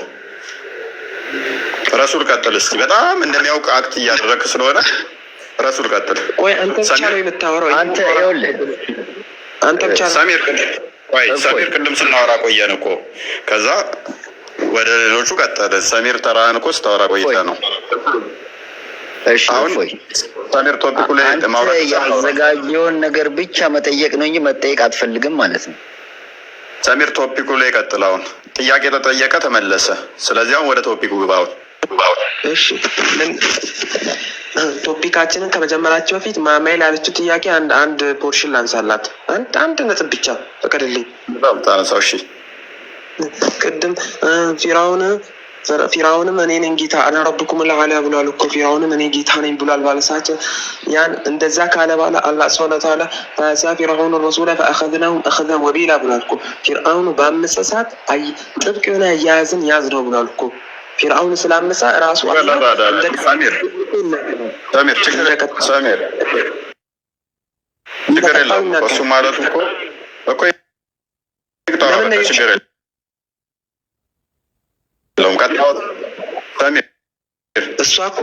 ረሱል ቀጥል እስቲ። በጣም እንደሚያውቅ አክት እያደረክ ስለሆነ ረሱል ቀጥል። ቆይ አንተ ብቻ ነው የምታወራው? አንተ ይኸውልህ አንተ ብቻ ሰሚር ቅድም ስናወራ ቆየን እኮ ከዛ ወደ ሌሎቹ ቀጠለ። ሰሚር ተራህን እኮ ስታወራ ቆይተ ነው። እሺ አሁን ሰሚር ቶፒኩ ላይ ማውራት ያዘጋጀውን ነገር ብቻ መጠየቅ ነው እንጂ መጠየቅ አትፈልግም ማለት ነው። ሰሚር ቶፒኩ ላይ ቀጥል። አሁን ጥያቄ ተጠየቀ ተመለሰ። ስለዚህ አሁን ወደ ቶፒኩ ግባው። እሺ ቶፒካችንን ከመጀመራችን በፊት ማማይ ላለችው ጥያቄ አንድ ፖርሽን ላንሳላት። አንድ ነጥብ ብቻ ፈቀድልኝ። ታነሳው። እሺ ቅድም ፊራውንም እኔ ነኝ ጌታ አና ረብኩም ለዓላ ብሏል እኮ። ፊራውንም እኔ ጌታ ነኝ ብሏል ባለሳቸው። ያን እንደዛ ካለ በኋላ አላህ ሱብሓነሁ ወተዓላ ፈአሳ ፊርዓውን الرسول فاخذناهم اخذا وبيلا ብሏል እኮ። ፊርዓውን በአመሰሳት ጥብቅ የሆነ አያያዝን ያዝ ነው ብሏል እኮ። ፊርዓውን ስላመሳ ራሱ ሰሚር ችግር የለውም እሱ ማለቱ እኮ ችግር የለውም። እሷ እኮ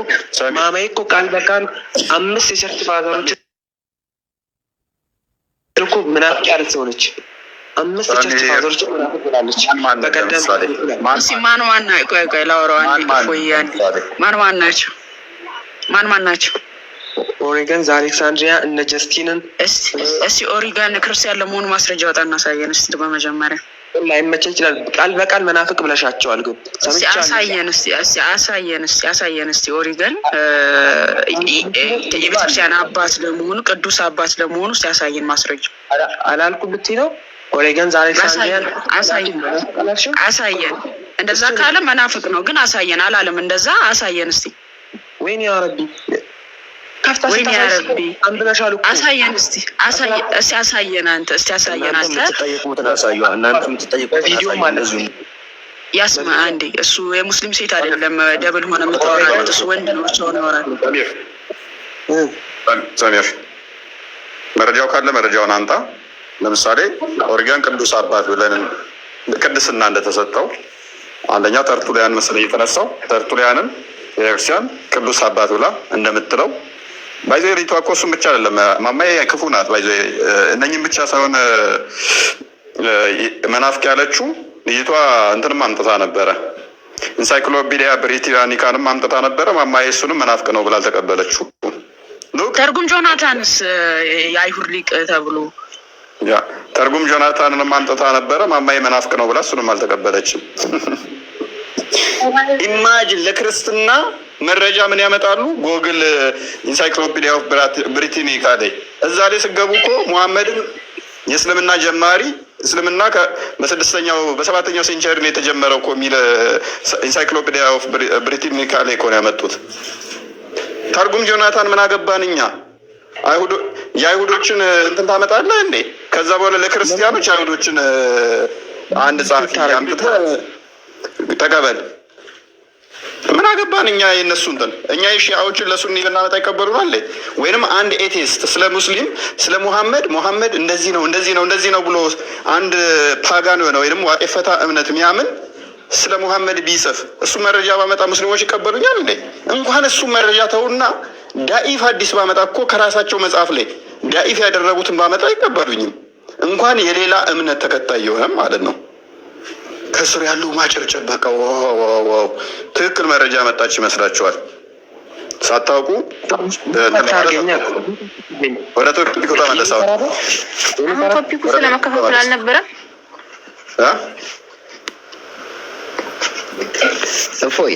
ማማዬ እኮ ቃል በቃል 5 የሸርት ፋዘሮች እኮ ምናፍቅ ያለች ሰው ነች። 5 የሸርት ፋዘሮች ምናፍቅ ብላለች። በቀደም ቆይ ላወራው አንዴ ቆይ አንዴ ማን ናቸው? ኦሪገን አሌክሳንድሪያ እነ ጀስቲንን እስቲ ኦሪገን ክርስቲያን ለመሆኑ ማስረጃ ወጣ እናሳየን እስቲ። በመጀመሪያ ላይመቸኝ ይችላል። ቃል በቃል መናፍቅ ብለሻቸዋል። ግን አሳየን እስቲ ኦሪገን የቤተክርስቲያን አባት ለመሆኑ ቅዱስ አባት ለመሆኑ እስቲ ያሳየን ማስረጃ። አላልኩም ብትይ ነው ኦሪገን አሌክሳንድሪያ አሳየን። እንደዛ ካለ መናፍቅ ነው። ግን አሳየን አላለም። እንደዛ አሳየን እስቲ። ወይኔ ያ ረቢ ወይኔ ያ ረቢ አሳየን እስቲ አሳየን። አንተ እስቲ አሳየን። ቪዲዮ ማለት ነው ያስማ አንዴ። እሱ የሙስሊም ሴት አይደለም ደብል ሆነ የምታወራለት እሱ ወንድ ነው። ብቻውን ያወራል። ሰሚር መረጃው ካለ መረጃውን አንጣ። ለምሳሌ ኦሪገን ቅዱስ አባት ብለን ቅድስና እንደተሰጠው አንደኛ ተርቱሊያን መሰለኝ የተነሳው ተርቱሊያንን የክርስቲያን ቅዱስ አባት ብላ እንደምትለው ባይዘ ሪቷ እኮ እሱም ብቻ አይደለም ማማዬ ክፉ ናት። ባይዘ እነኝም ብቻ ሳይሆን መናፍቅ ያለችው ልጅቷ እንትንም አምጥታ ነበረ። ኢንሳይክሎፒዲያ ብሪታኒካንም አምጥታ ነበረ። ማማዬ እሱንም መናፍቅ ነው ብላ አልተቀበለችው። ተርጉም ጆናታንስ የአይሁድ ሊቅ ተብሎ ተርጉም ጆናታንንም አምጥታ ነበረ። ማማዬ መናፍቅ ነው ብላ እሱንም አልተቀበለችም። ኢማጅን ለክርስትና መረጃ ምን ያመጣሉ? ጎግል ኢንሳይክሎፒዲያ ኦፍ ብሪታኒካ ላይ እዛ ላይ ስገቡ እኮ ሙሐመድን የእስልምና ጀማሪ እስልምና በ7ኛው ሴንቸሪ ላይ የተጀመረው እኮ የሚል ኢንሳይክሎፒዲያ ኦፍ ብሪታኒካ ላይ እኮ ነው ያመጡት። ተርጉም ጆናታን ምን አገባን እኛ? የአይሁዶችን እንትን ታመጣለህ እንዴ? ከዛ በኋላ ለክርስቲያኖች አይሁዶችን አንድ ጸሐፊ አምጥተህ ተቀበል። ምን አገባን እኛ የነሱ እንትን። እኛ የሺዓዎችን ለሱኒ ብናመጣ ይቀበሉናል ወይንም አንድ ኤቲስት ስለ ሙስሊም ስለ ሙሐመድ እንደዚህ ነው ብሎ አንድ ፓጋን የሆነ ወይንም ዋቄፈታ እምነት የሚያምን ስለ ሙሐመድ ቢጽፍ እሱ መረጃ ባመጣ ሙስሊሞች ይቀበሉኛል እንዴ? እንኳን እሱ መረጃ ተውና ዳኢፍ ሐዲስ ባመጣ እኮ ከራሳቸው መጽሐፍ ላይ ዳኢፍ ያደረጉትን ባመጣ አይቀበሉኝም። እንኳን የሌላ እምነት ተከታይ የሆነም ማለት ነው። ከስር ያለው ማጨብጨብ በቃ ዋው ትክክል መረጃ መጣች ይመስላችኋል? ሳታውቁ ወደ ቶፒኩ ተመለሳው። ቶፒኩ ስለመከፋፈል አልነበረም። እፎይ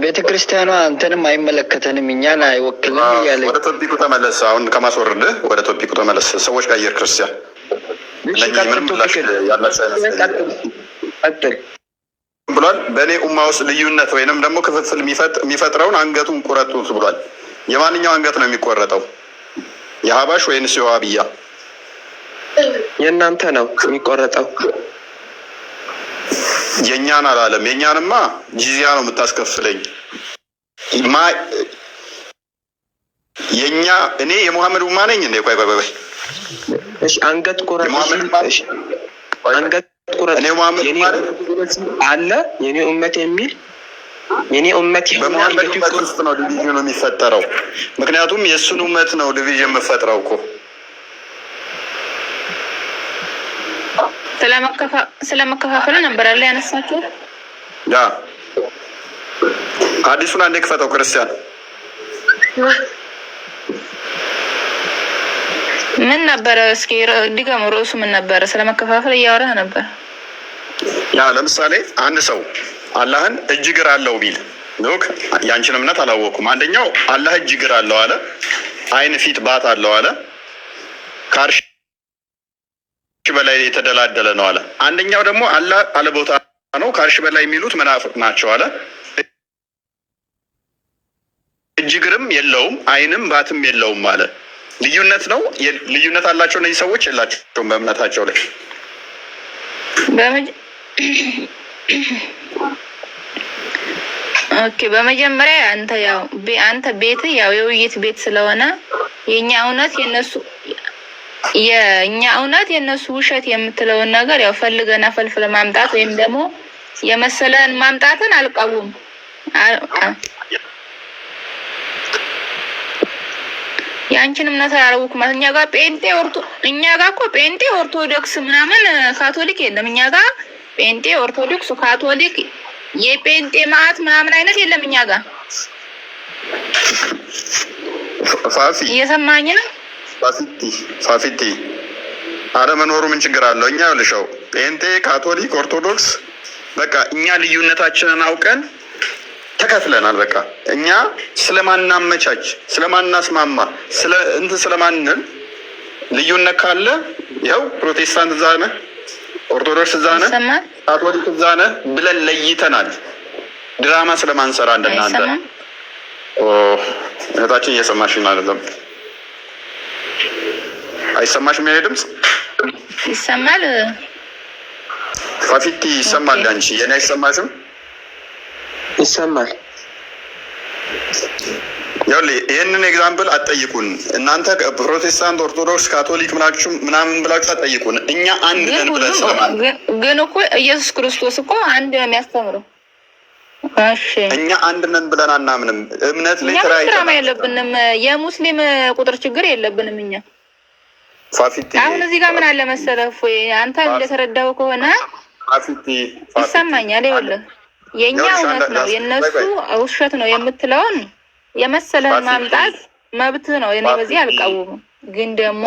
ቤተ ክርስቲያኗ አንተንም አይመለከተንም እኛን አይወክልም እያለ ወደ ቶፒኩ ተመለስ። አሁን ከማስወርድህ ወደ ቶፒኩ ተመለስ። ሰዎች ቀየር ክርስቲያን ምንም ብላሽ ብሏል። በእኔ ኡማ ውስጥ ልዩነት ወይንም ደግሞ ክፍፍል የሚፈጥረውን አንገቱን ቁረጡት ብሏል። የማንኛው አንገት ነው የሚቆረጠው? የሀባሽ ወይንስ የዋሃብያ? የእናንተ ነው የሚቆረጠው። የእኛን አላለም። የእኛንማ ጂዚያ ነው የምታስከፍለኝ። የእኛ እኔ የሙሐመድ ኡማ ነኝ እንዴ? ቆይ እሺ አንገት ቁረጥ። አንገት ቁረጥ። እኔ ሙሐመድ አለ የኔ ኡመት የሚል የኔ ኡመት በሙሐመድ ኡመት ውስጥ ነው ዲቪዥን ነው የሚፈጠረው። ምክንያቱም የእሱን ኡመት ነው ዲቪዥን የምፈጥረው እኮ። ስለመከፋፈል ነበር አለ ያነሳችሁ። ያ ሐዲሱን አንዴ ክፈተው ክርስቲያን። ምን ነበር? እስኪ ድገም። ርዕሱ ምን ነበር? ስለመከፋፈል እያወራህ ነበር። ያ ለምሳሌ አንድ ሰው አላህን እጅ እግር አለው ቢል ሎክ ያንቺን እምነት አላወኩም። አንደኛው አላህ እጅ እግር አለው አለ፣ አይን ፊት ባት አለው አለ፣ ከአርሽ በላይ የተደላደለ ነው አለ። አንደኛው ደግሞ አላህ አለ ቦታ ነው፣ ከአርሽ በላይ የሚሉት መናፍቅ ናቸው አለ። እጅ እግርም የለውም አይንም ባትም የለውም አለ። ልዩነት ነው። ልዩነት አላቸው እነዚህ ሰዎች የላቸውም በእምነታቸው ላይ። ኦኬ በመጀመሪያ አንተ ቤት ያው የውይይት ቤት ስለሆነ የኛ እውነት የነሱ ውሸት የምትለውን ነገር ያው ፈልገና ፈልፍለ ማምጣት ወይም ደግሞ የመሰለን ማምጣትን አልቀውም። ያንቺን እምነት ያረውኩ ማለት እኛ ጋር እኮ ጴንጤ ኦርቶዶክስ ምናምን ካቶሊክ የለም። እኛ ጋር ጴንጤ ኦርቶዶክስ ካቶሊክ የጴንጤ ማዕት ምናምን አይነት የለም እኛ ጋር። ፋፊ እየሰማኝ ነው? ፋፊቲ አለመኖሩ ምን ችግር አለው? እኛ ልሻው ጴንጤ ካቶሊክ ኦርቶዶክስ በቃ እኛ ልዩነታችንን አውቀን ተከፍለናል። በቃ እኛ ስለማናመቻች ስለማናስማማ ስለማንል ልዩነት ካለ ይኸው ፕሮቴስታንት እዛ ነህ፣ ኦርቶዶክስ እዛ ነህ፣ ካቶሊክ እዛ ነህ ብለን ለይተናል። ድራማ ስለማንሰራ እንደናንተ። እህታችን እየሰማሽኝ አይደለም? አይሰማሽም? የኔ ድምፅ ይሰማል? ፋፊቲ ይሰማል? አንቺ የኔ አይሰማሽም? ይሰማል። ይህንን ኤግዛምፕል አትጠይቁን እናንተ ፕሮቴስታንት፣ ኦርቶዶክስ፣ ካቶሊክ ምናምን ብላችሁ አትጠይቁን። እኛ አንድ ነን ብለን ስለማን ግን እኮ ኢየሱስ ክርስቶስ እኮ አንድ ነው የሚያስተምረው። እሺ እኛ አንድ ነን ብለን አናምንም። እምነት ሊትራይ የለብንም። የሙስሊም ቁጥር ችግር የለብንም እኛ። ፋፊቲ አሁን እዚህ ጋር ምን አለ መሰለህ ወይ አንተ እንደተረዳው ከሆነ ፋፊቲ ይሰማኛል። ይኸውልህ የኛ እውነት ነው የነሱ ውሸት ነው የምትለውን የመሰለህን ማምጣት መብት ነው። እኔ በዚህ አልቃወምም። ግን ደግሞ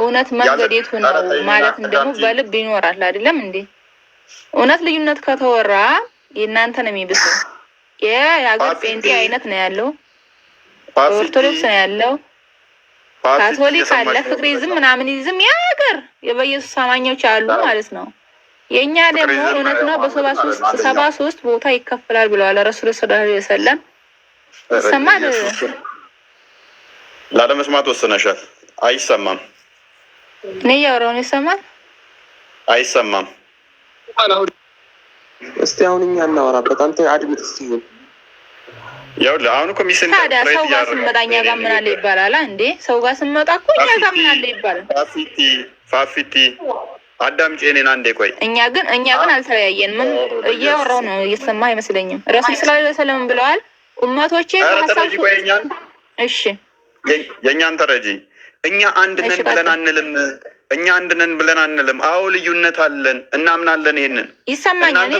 እውነት መንገድ የቱ ነው ማለት ደግሞ በልብ ይኖራል አይደለም እንዴ? እውነት ልዩነት ከተወራ የእናንተ ነው የሚብሰው። የሀገር ጴንጤ አይነት ነው ያለው፣ ኦርቶዶክስ ነው ያለው፣ ካቶሊክ አለ፣ ፍቅሪዝም ምናምን ይዝም የሀገር በኢየሱስ አማኞች አሉ ማለት ነው። የኛ ደግሞ እውነት ነው በ73 ቦታ ይከፈላል ብለዋል ረሱል ሰለላሁ ዐለይሂ ወሰለም። ይሰማል? ላለመስማት ወስነሻል። አይሰማም። እኔ እያወራሁ ነው። ይሰማል? አይሰማም። እስቲ አሁን እኛ እናወራበት። አንተ አድምጥ እስቲ። ይኸውልህ አሁን እኮ ታዲያ ሰው ጋር ስንመጣ እኛ ጋር ምን አለ ይባላል እንዴ? ሰው ጋር ስንመጣ እኮ እኛ ጋር ምን አለ ይባላል። ፋፊቲ አዳምጪ እኔን አንዴ ቆይ። እኛ ግን አልተለያየን። ምን እያወራሁ ነው? እየሰማህ አይመስለኝም። ረሱል ሰለላሁ ዐለይሂ ወሰለም ብለዋል ኡመቶቼ ተረጂ ቆይ። እሺ የእኛን ተረጂ። እኛ አንድ ነን ብለን አንልም። እኛ አንድ ነን ብለን አንልም። አዎ ልዩነት አለን፣ እናምናለን። ይሄንን ይሰማኛል።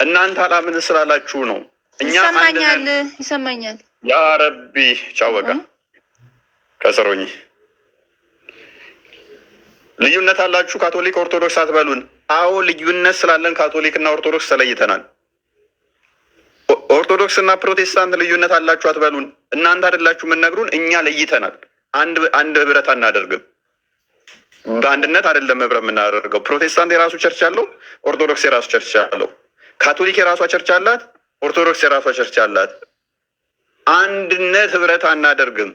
እናንተ አላምን ስላላችሁ ነው። ይሰማኛል። ያ ረቢ ቻው በቃ ከሰሮኝ ልዩነት አላችሁ ካቶሊክ ኦርቶዶክስ አትበሉን። አዎ ልዩነት ስላለን ካቶሊክ እና ኦርቶዶክስ ተለይተናል። ኦርቶዶክስ እና ፕሮቴስታንት ልዩነት አላችሁ አትበሉን። እናንተ አይደላችሁ የምንነግሩን፣ እኛ ለይተናል። አንድ ህብረት አናደርግም። በአንድነት አይደለም ህብረት የምናደርገው። ፕሮቴስታንት የራሱ ቸርች አለው፣ ኦርቶዶክስ የራሱ ቸርች አለው። ካቶሊክ የራሷ ቸርች አላት፣ ኦርቶዶክስ የራሷ ቸርች አላት። አንድነት ህብረት አናደርግም።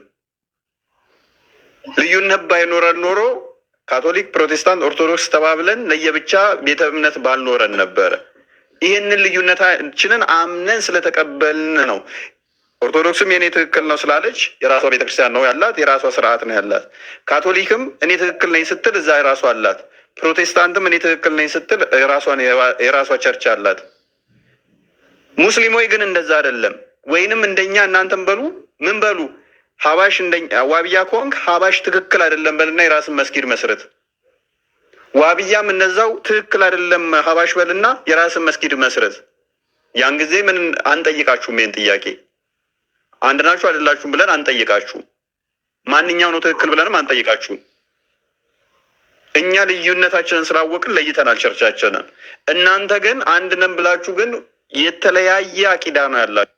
ልዩነት ባይኖረን ኖሮ ካቶሊክ፣ ፕሮቴስታንት፣ ኦርቶዶክስ ተባብለን ለየብቻ ቤተ እምነት ባልኖረን ነበረ። ይህንን ልዩነታችንን አምነን ስለተቀበልን ነው። ኦርቶዶክስም የእኔ ትክክል ነው ስላለች የራሷ ቤተክርስቲያን ነው ያላት፣ የራሷ ስርዓት ነው ያላት። ካቶሊክም እኔ ትክክል ነኝ ስትል እዛ የራሷ አላት። ፕሮቴስታንትም እኔ ትክክል ነኝ ስትል የራሷ ቸርች አላት። ሙስሊሞች ግን እንደዛ አይደለም። ወይንም እንደኛ እናንተም በሉ ምን በሉ ሀባሽ ዋብያ ከሆንክ ሀባሽ ትክክል አይደለም በልና የራስን መስጊድ መስረት። ዋብያም እነዛው ትክክል አይደለም ሀባሽ በልና የራስን መስጊድ መስረት። ያን ጊዜ ምን አንጠይቃችሁም? ይሄን ጥያቄ አንድ ናችሁ አይደላችሁም ብለን አንጠይቃችሁም። ማንኛው ነው ትክክል ብለንም አንጠይቃችሁም። እኛ ልዩነታችንን ስላወቅን ለይተናል ቸርቻችንን። እናንተ ግን አንድ ነን ብላችሁ ግን የተለያየ አቂዳ ነው ያላችሁ።